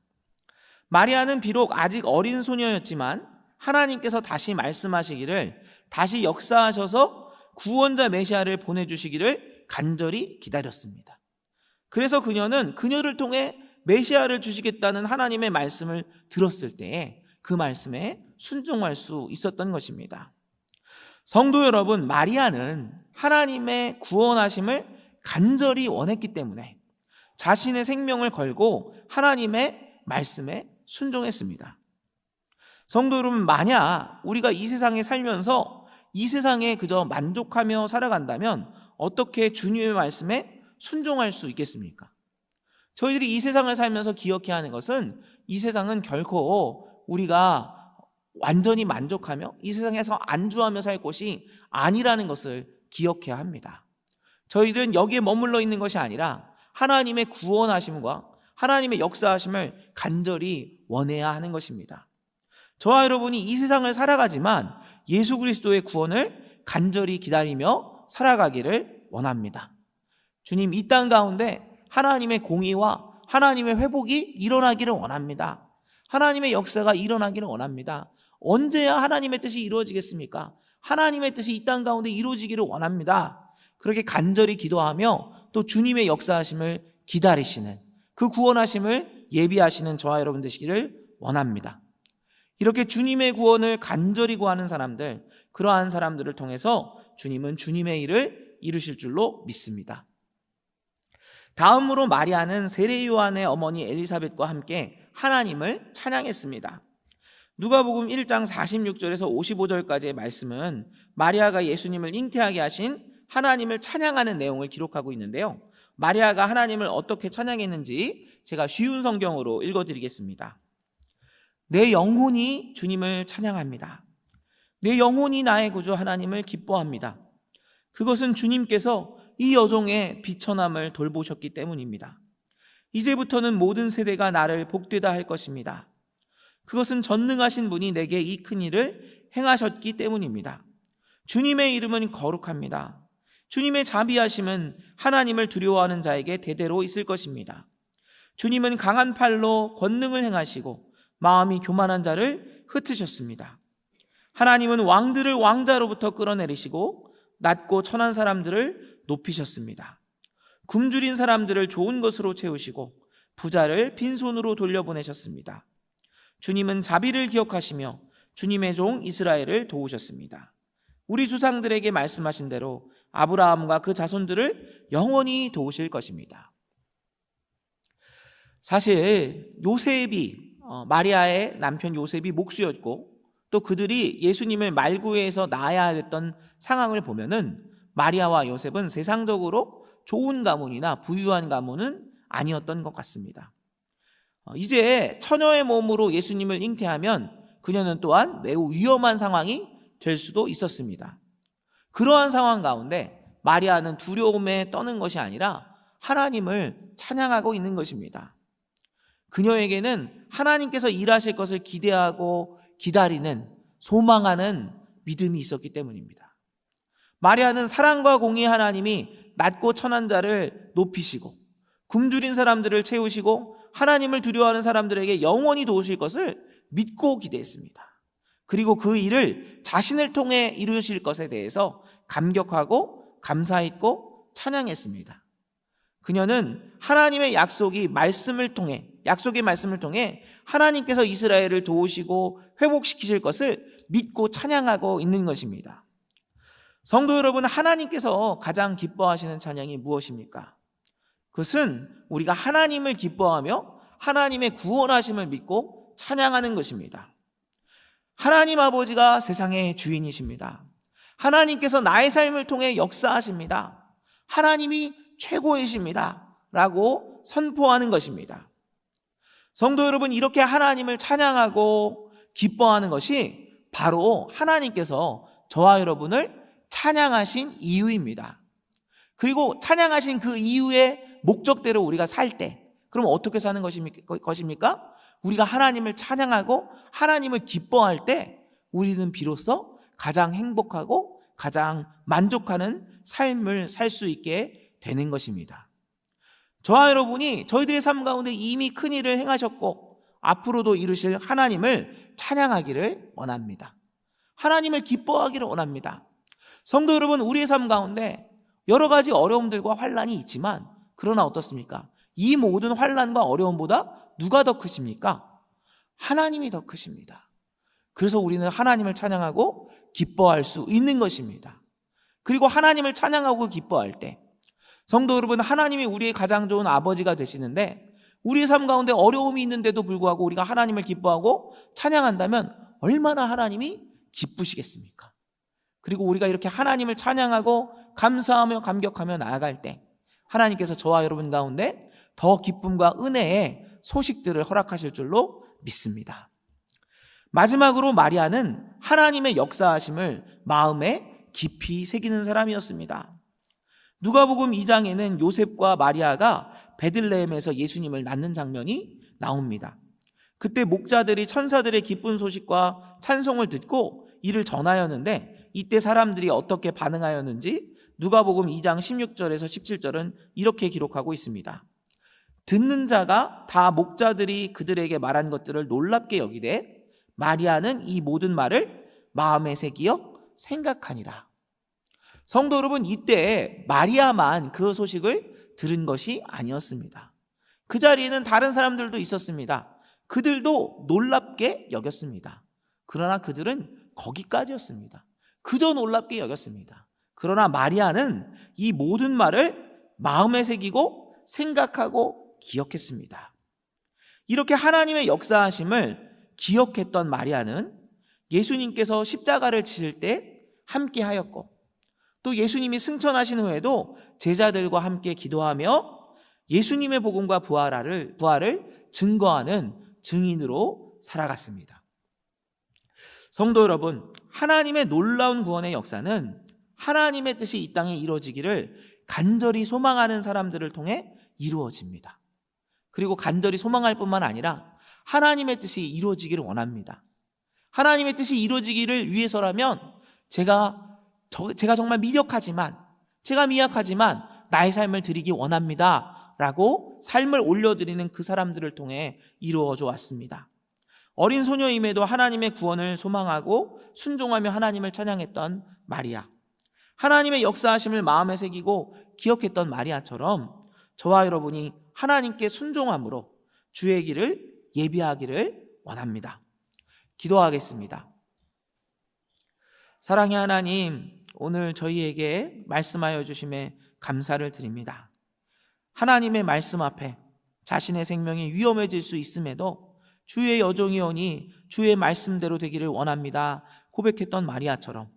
마리아는 비록 아직 어린 소녀였지만 하나님께서 다시 말씀하시기를, 다시 역사하셔서 구원자 메시아를 보내주시기를 간절히 기다렸습니다. 그래서 그녀를 통해 메시아를 주시겠다는 하나님의 말씀을 들었을 때에 그 말씀에 순종할 수 있었던 것입니다. 성도 여러분, 마리아는 하나님의 구원하심을 간절히 원했기 때문에 자신의 생명을 걸고 하나님의 말씀에 순종했습니다. 성도 여러분, 만약 우리가 이 세상에 살면서 이 세상에 그저 만족하며 살아간다면 어떻게 주님의 말씀에 순종할 수 있겠습니까? 저희들이 이 세상을 살면서 기억해야 하는 것은 이 세상은 결코 우리가 완전히 만족하며 이 세상에서 안주하며 살 곳이 아니라는 것을 기억해야 합니다. 저희들은 여기에 머물러 있는 것이 아니라 하나님의 구원하심과 하나님의 역사하심을 간절히 원해야 하는 것입니다. 저와 여러분이 이 세상을 살아가지만 예수 그리스도의 구원을 간절히 기다리며 살아가기를 원합니다. 주님, 이 땅 가운데 하나님의 공의와 하나님의 회복이 일어나기를 원합니다. 하나님의 역사가 일어나기를 원합니다. 언제야 하나님의 뜻이 이루어지겠습니까? 하나님의 뜻이 이 땅 가운데 이루어지기를 원합니다. 그렇게 간절히 기도하며 또 주님의 역사하심을 기다리시는, 그 구원하심을 예비하시는 저와 여러분 되시기를 원합니다. 이렇게 주님의 구원을 간절히 구하는 사람들, 그러한 사람들을 통해서 주님은 주님의 일을 이루실 줄로 믿습니다. 다음으로 마리아는 세례 요한의 어머니 엘리사벳과 함께 하나님을 찬양했습니다. 누가복음 1장 46절에서 55절까지의 말씀은 마리아가 예수님을 잉태하게 하신 하나님을 찬양하는 내용을 기록하고 있는데요. 마리아가 하나님을 어떻게 찬양했는지 제가 쉬운 성경으로 읽어드리겠습니다. 내 영혼이 주님을 찬양합니다. 내 영혼이 나의 구주 하나님을 기뻐합니다. 그것은 주님께서 이 여종의 비천함을 돌보셨기 때문입니다. 이제부터는 모든 세대가 나를 복되다 할 것입니다. 그것은 전능하신 분이 내게 이 큰 일을 행하셨기 때문입니다. 주님의 이름은 거룩합니다. 주님의 자비하심은 하나님을 두려워하는 자에게 대대로 있을 것입니다. 주님은 강한 팔로 권능을 행하시고 마음이 교만한 자를 흩으셨습니다. 하나님은 왕들을 왕자로부터 끌어내리시고 낮고 천한 사람들을 높이셨습니다. 굶주린 사람들을 좋은 것으로 채우시고 부자를 빈손으로 돌려보내셨습니다. 주님은 자비를 기억하시며 주님의 종 이스라엘을 도우셨습니다. 우리 조상들에게 말씀하신 대로 아브라함과 그 자손들을 영원히 도우실 것입니다. 사실 요셉이 마리아의 남편 요셉이 목수였고 또 그들이 예수님을 말구에서 낳아야 했던 상황을 보면은 마리아와 요셉은 세상적으로 좋은 가문이나 부유한 가문은 아니었던 것 같습니다. 이제 처녀의 몸으로 예수님을 잉태하면 그녀는 또한 매우 위험한 상황이 될 수도 있었습니다. 그러한 상황 가운데 마리아는 두려움에 떠는 것이 아니라 하나님을 찬양하고 있는 것입니다. 그녀에게는 하나님께서 일하실 것을 기대하고 기다리는, 소망하는 믿음이 있었기 때문입니다. 마리아는 사랑과 공의의 하나님이 낮고 천한 자를 높이시고 굶주린 사람들을 채우시고 하나님을 두려워하는 사람들에게 영원히 도우실 것을 믿고 기대했습니다. 그리고 그 일을 자신을 통해 이루실 것에 대해서 감격하고 감사했고 찬양했습니다. 그녀는 하나님의 약속의 말씀을 통해 하나님께서 이스라엘을 도우시고 회복시키실 것을 믿고 찬양하고 있는 것입니다. 성도 여러분, 하나님께서 가장 기뻐하시는 찬양이 무엇입니까? 그것은 우리가 하나님을 기뻐하며 하나님의 구원하심을 믿고 찬양하는 것입니다. 하나님 아버지가 세상의 주인이십니다. 하나님께서 나의 삶을 통해 역사하십니다. 하나님이 최고이십니다. 라고 선포하는 것입니다. 성도 여러분, 이렇게 하나님을 찬양하고 기뻐하는 것이 바로 하나님께서 저와 여러분을 찬양하신 이유입니다. 그리고 찬양하신 그 이유의 목적대로 우리가 살 때, 그럼 어떻게 사는 것입니까? 우리가 하나님을 찬양하고 하나님을 기뻐할 때 우리는 비로소 가장 행복하고 가장 만족하는 삶을 살 수 있게 되는 것입니다. 저와 여러분이 저희들의 삶 가운데 이미 큰 일을 행하셨고 앞으로도 이루실 하나님을 찬양하기를 원합니다. 하나님을 기뻐하기를 원합니다. 성도 여러분, 우리의 삶 가운데 여러 가지 어려움들과 환난이 있지만 그러나 어떻습니까? 이 모든 환난과 어려움보다 누가 더 크십니까? 하나님이 더 크십니다. 그래서 우리는 하나님을 찬양하고 기뻐할 수 있는 것입니다. 그리고 하나님을 찬양하고 기뻐할 때 성도 여러분, 하나님이 우리의 가장 좋은 아버지가 되시는데 우리의 삶 가운데 어려움이 있는데도 불구하고 우리가 하나님을 기뻐하고 찬양한다면 얼마나 하나님이 기쁘시겠습니까? 그리고 우리가 이렇게 하나님을 찬양하고 감사하며 감격하며 나아갈 때 하나님께서 저와 여러분 가운데 더 기쁨과 은혜의 소식들을 허락하실 줄로 믿습니다. 마지막으로 마리아는 하나님의 역사하심을 마음에 깊이 새기는 사람이었습니다. 누가복음 2장에는 요셉과 마리아가 베들레헴에서 예수님을 낳는 장면이 나옵니다. 그때 목자들이 천사들의 기쁜 소식과 찬송을 듣고 이를 전하였는데 이때 사람들이 어떻게 반응하였는지 누가복음 2장 16절에서 17절은 이렇게 기록하고 있습니다. 듣는 자가 다 목자들이 그들에게 말한 것들을 놀랍게 여기되 마리아는 이 모든 말을 마음에 새기어 생각하니라. 성도 여러분, 이때 마리아만 그 소식을 들은 것이 아니었습니다. 그 자리에는 다른 사람들도 있었습니다. 그들도 놀랍게 여겼습니다. 그러나 그들은 거기까지였습니다. 그저 놀랍게 여겼습니다. 그러나 마리아는 이 모든 말을 마음에 새기고 생각하고 기억했습니다. 이렇게 하나님의 역사하심을 기억했던 마리아는 예수님께서 십자가를 지실 때 함께 하였고 또 예수님이 승천하신 후에도 제자들과 함께 기도하며 예수님의 복음과 부활을 증거하는 증인으로 살아갔습니다. 성도 여러분, 하나님의 놀라운 구원의 역사는 하나님의 뜻이 이 땅에 이루어지기를 간절히 소망하는 사람들을 통해 이루어집니다. 그리고 간절히 소망할 뿐만 아니라 하나님의 뜻이 이루어지기를 원합니다. 하나님의 뜻이 이루어지기를 위해서라면 제가 정말 제가 미약하지만 나의 삶을 드리기 원합니다 라고 삶을 올려드리는 그 사람들을 통해 이루어져 왔습니다. 어린 소녀임에도 하나님의 구원을 소망하고 순종하며 하나님을 찬양했던 마리아, 하나님의 역사하심을 마음에 새기고 기억했던 마리아처럼 저와 여러분이 하나님께 순종함으로 주의 길을 예비하기를 원합니다. 기도하겠습니다. 사랑의 하나님, 오늘 저희에게 말씀하여 주심에 감사를 드립니다. 하나님의 말씀 앞에 자신의 생명이 위험해질 수 있음에도 주의 여종이오니 주의 말씀대로 되기를 원합니다 고백했던 마리아처럼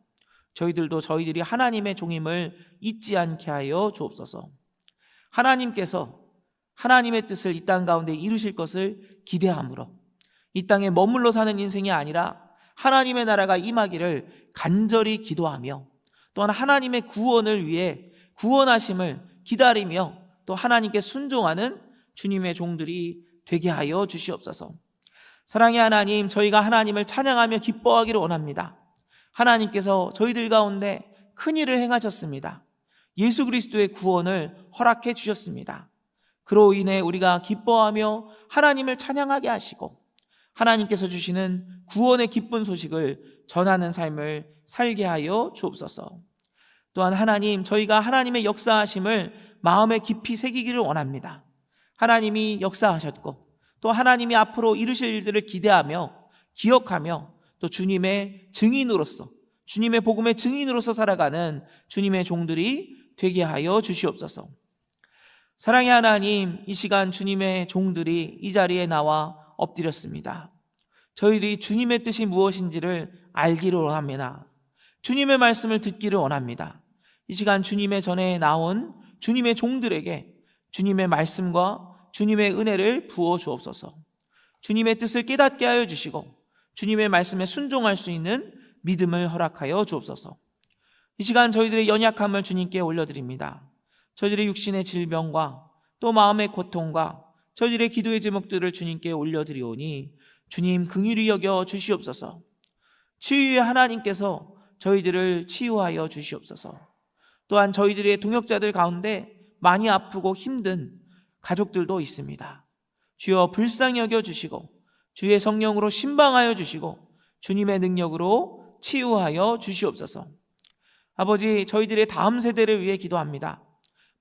저희들도 저희들이 하나님의 종임을 잊지 않게 하여 주옵소서. 하나님께서 하나님의 뜻을 이 땅 가운데 이루실 것을 기대함으로 이 땅에 머물러 사는 인생이 아니라 하나님의 나라가 임하기를 간절히 기도하며 또한 하나님의 구원을 위해 구원하심을 기다리며 또 하나님께 순종하는 주님의 종들이 되게 하여 주시옵소서. 사랑의 하나님, 저희가 하나님을 찬양하며 기뻐하기를 원합니다. 하나님께서 저희들 가운데 큰 일을 행하셨습니다. 예수 그리스도의 구원을 허락해 주셨습니다. 그로 인해 우리가 기뻐하며 하나님을 찬양하게 하시고 하나님께서 주시는 구원의 기쁜 소식을 전하는 삶을 살게 하여 주옵소서. 또한 하나님, 저희가 하나님의 역사하심을 마음에 깊이 새기기를 원합니다. 하나님이 역사하셨고 또 하나님이 앞으로 이루실 일들을 기대하며 기억하며 또 주님의 증인으로서 주님의 복음의 증인으로서 살아가는 주님의 종들이 되게 하여 주시옵소서. 사랑의 하나님, 이 시간 주님의 종들이 이 자리에 나와 엎드렸습니다. 저희들이 주님의 뜻이 무엇인지를 알기를 원합니다. 주님의 말씀을 듣기를 원합니다. 이 시간 주님의 전에 나온 주님의 종들에게 주님의 말씀과 주님의 은혜를 부어 주옵소서. 주님의 뜻을 깨닫게 하여 주시고 주님의 말씀에 순종할 수 있는 믿음을 허락하여 주옵소서. 이 시간 저희들의 연약함을 주님께 올려드립니다. 저희들의 육신의 질병과 또 마음의 고통과 저희들의 기도의 제목들을 주님께 올려드리오니 주님 긍휼히 여겨 주시옵소서. 치유의 하나님께서 저희들을 치유하여 주시옵소서. 또한 저희들의 동역자들 가운데 많이 아프고 힘든 가족들도 있습니다. 주여 불쌍히 여겨 주시고 주의 성령으로 신방하여 주시고 주님의 능력으로 치유하여 주시옵소서. 아버지, 저희들의 다음 세대를 위해 기도합니다.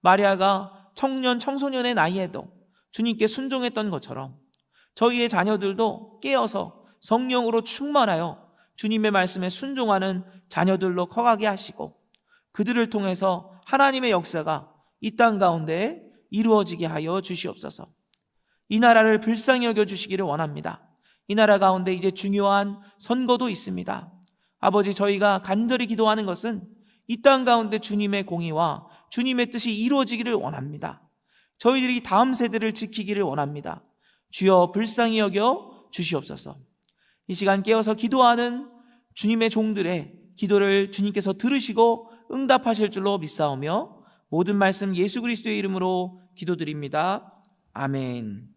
마리아가 청년 청소년의 나이에도 주님께 순종했던 것처럼 저희의 자녀들도 깨어서 성령으로 충만하여 주님의 말씀에 순종하는 자녀들로 커가게 하시고 그들을 통해서 하나님의 역사가 이 땅 가운데 이루어지게 하여 주시옵소서. 이 나라를 불쌍히 여겨 주시기를 원합니다. 이 나라 가운데 이제 중요한 선거도 있습니다. 아버지, 저희가 간절히 기도하는 것은 이 땅 가운데 주님의 공의와 주님의 뜻이 이루어지기를 원합니다. 저희들이 다음 세대를 지키기를 원합니다. 주여 불쌍히 여겨 주시옵소서. 이 시간 깨어서 기도하는 주님의 종들의 기도를 주님께서 들으시고 응답하실 줄로 믿사오며 모든 말씀 예수 그리스도의 이름으로 기도드립니다. 아멘.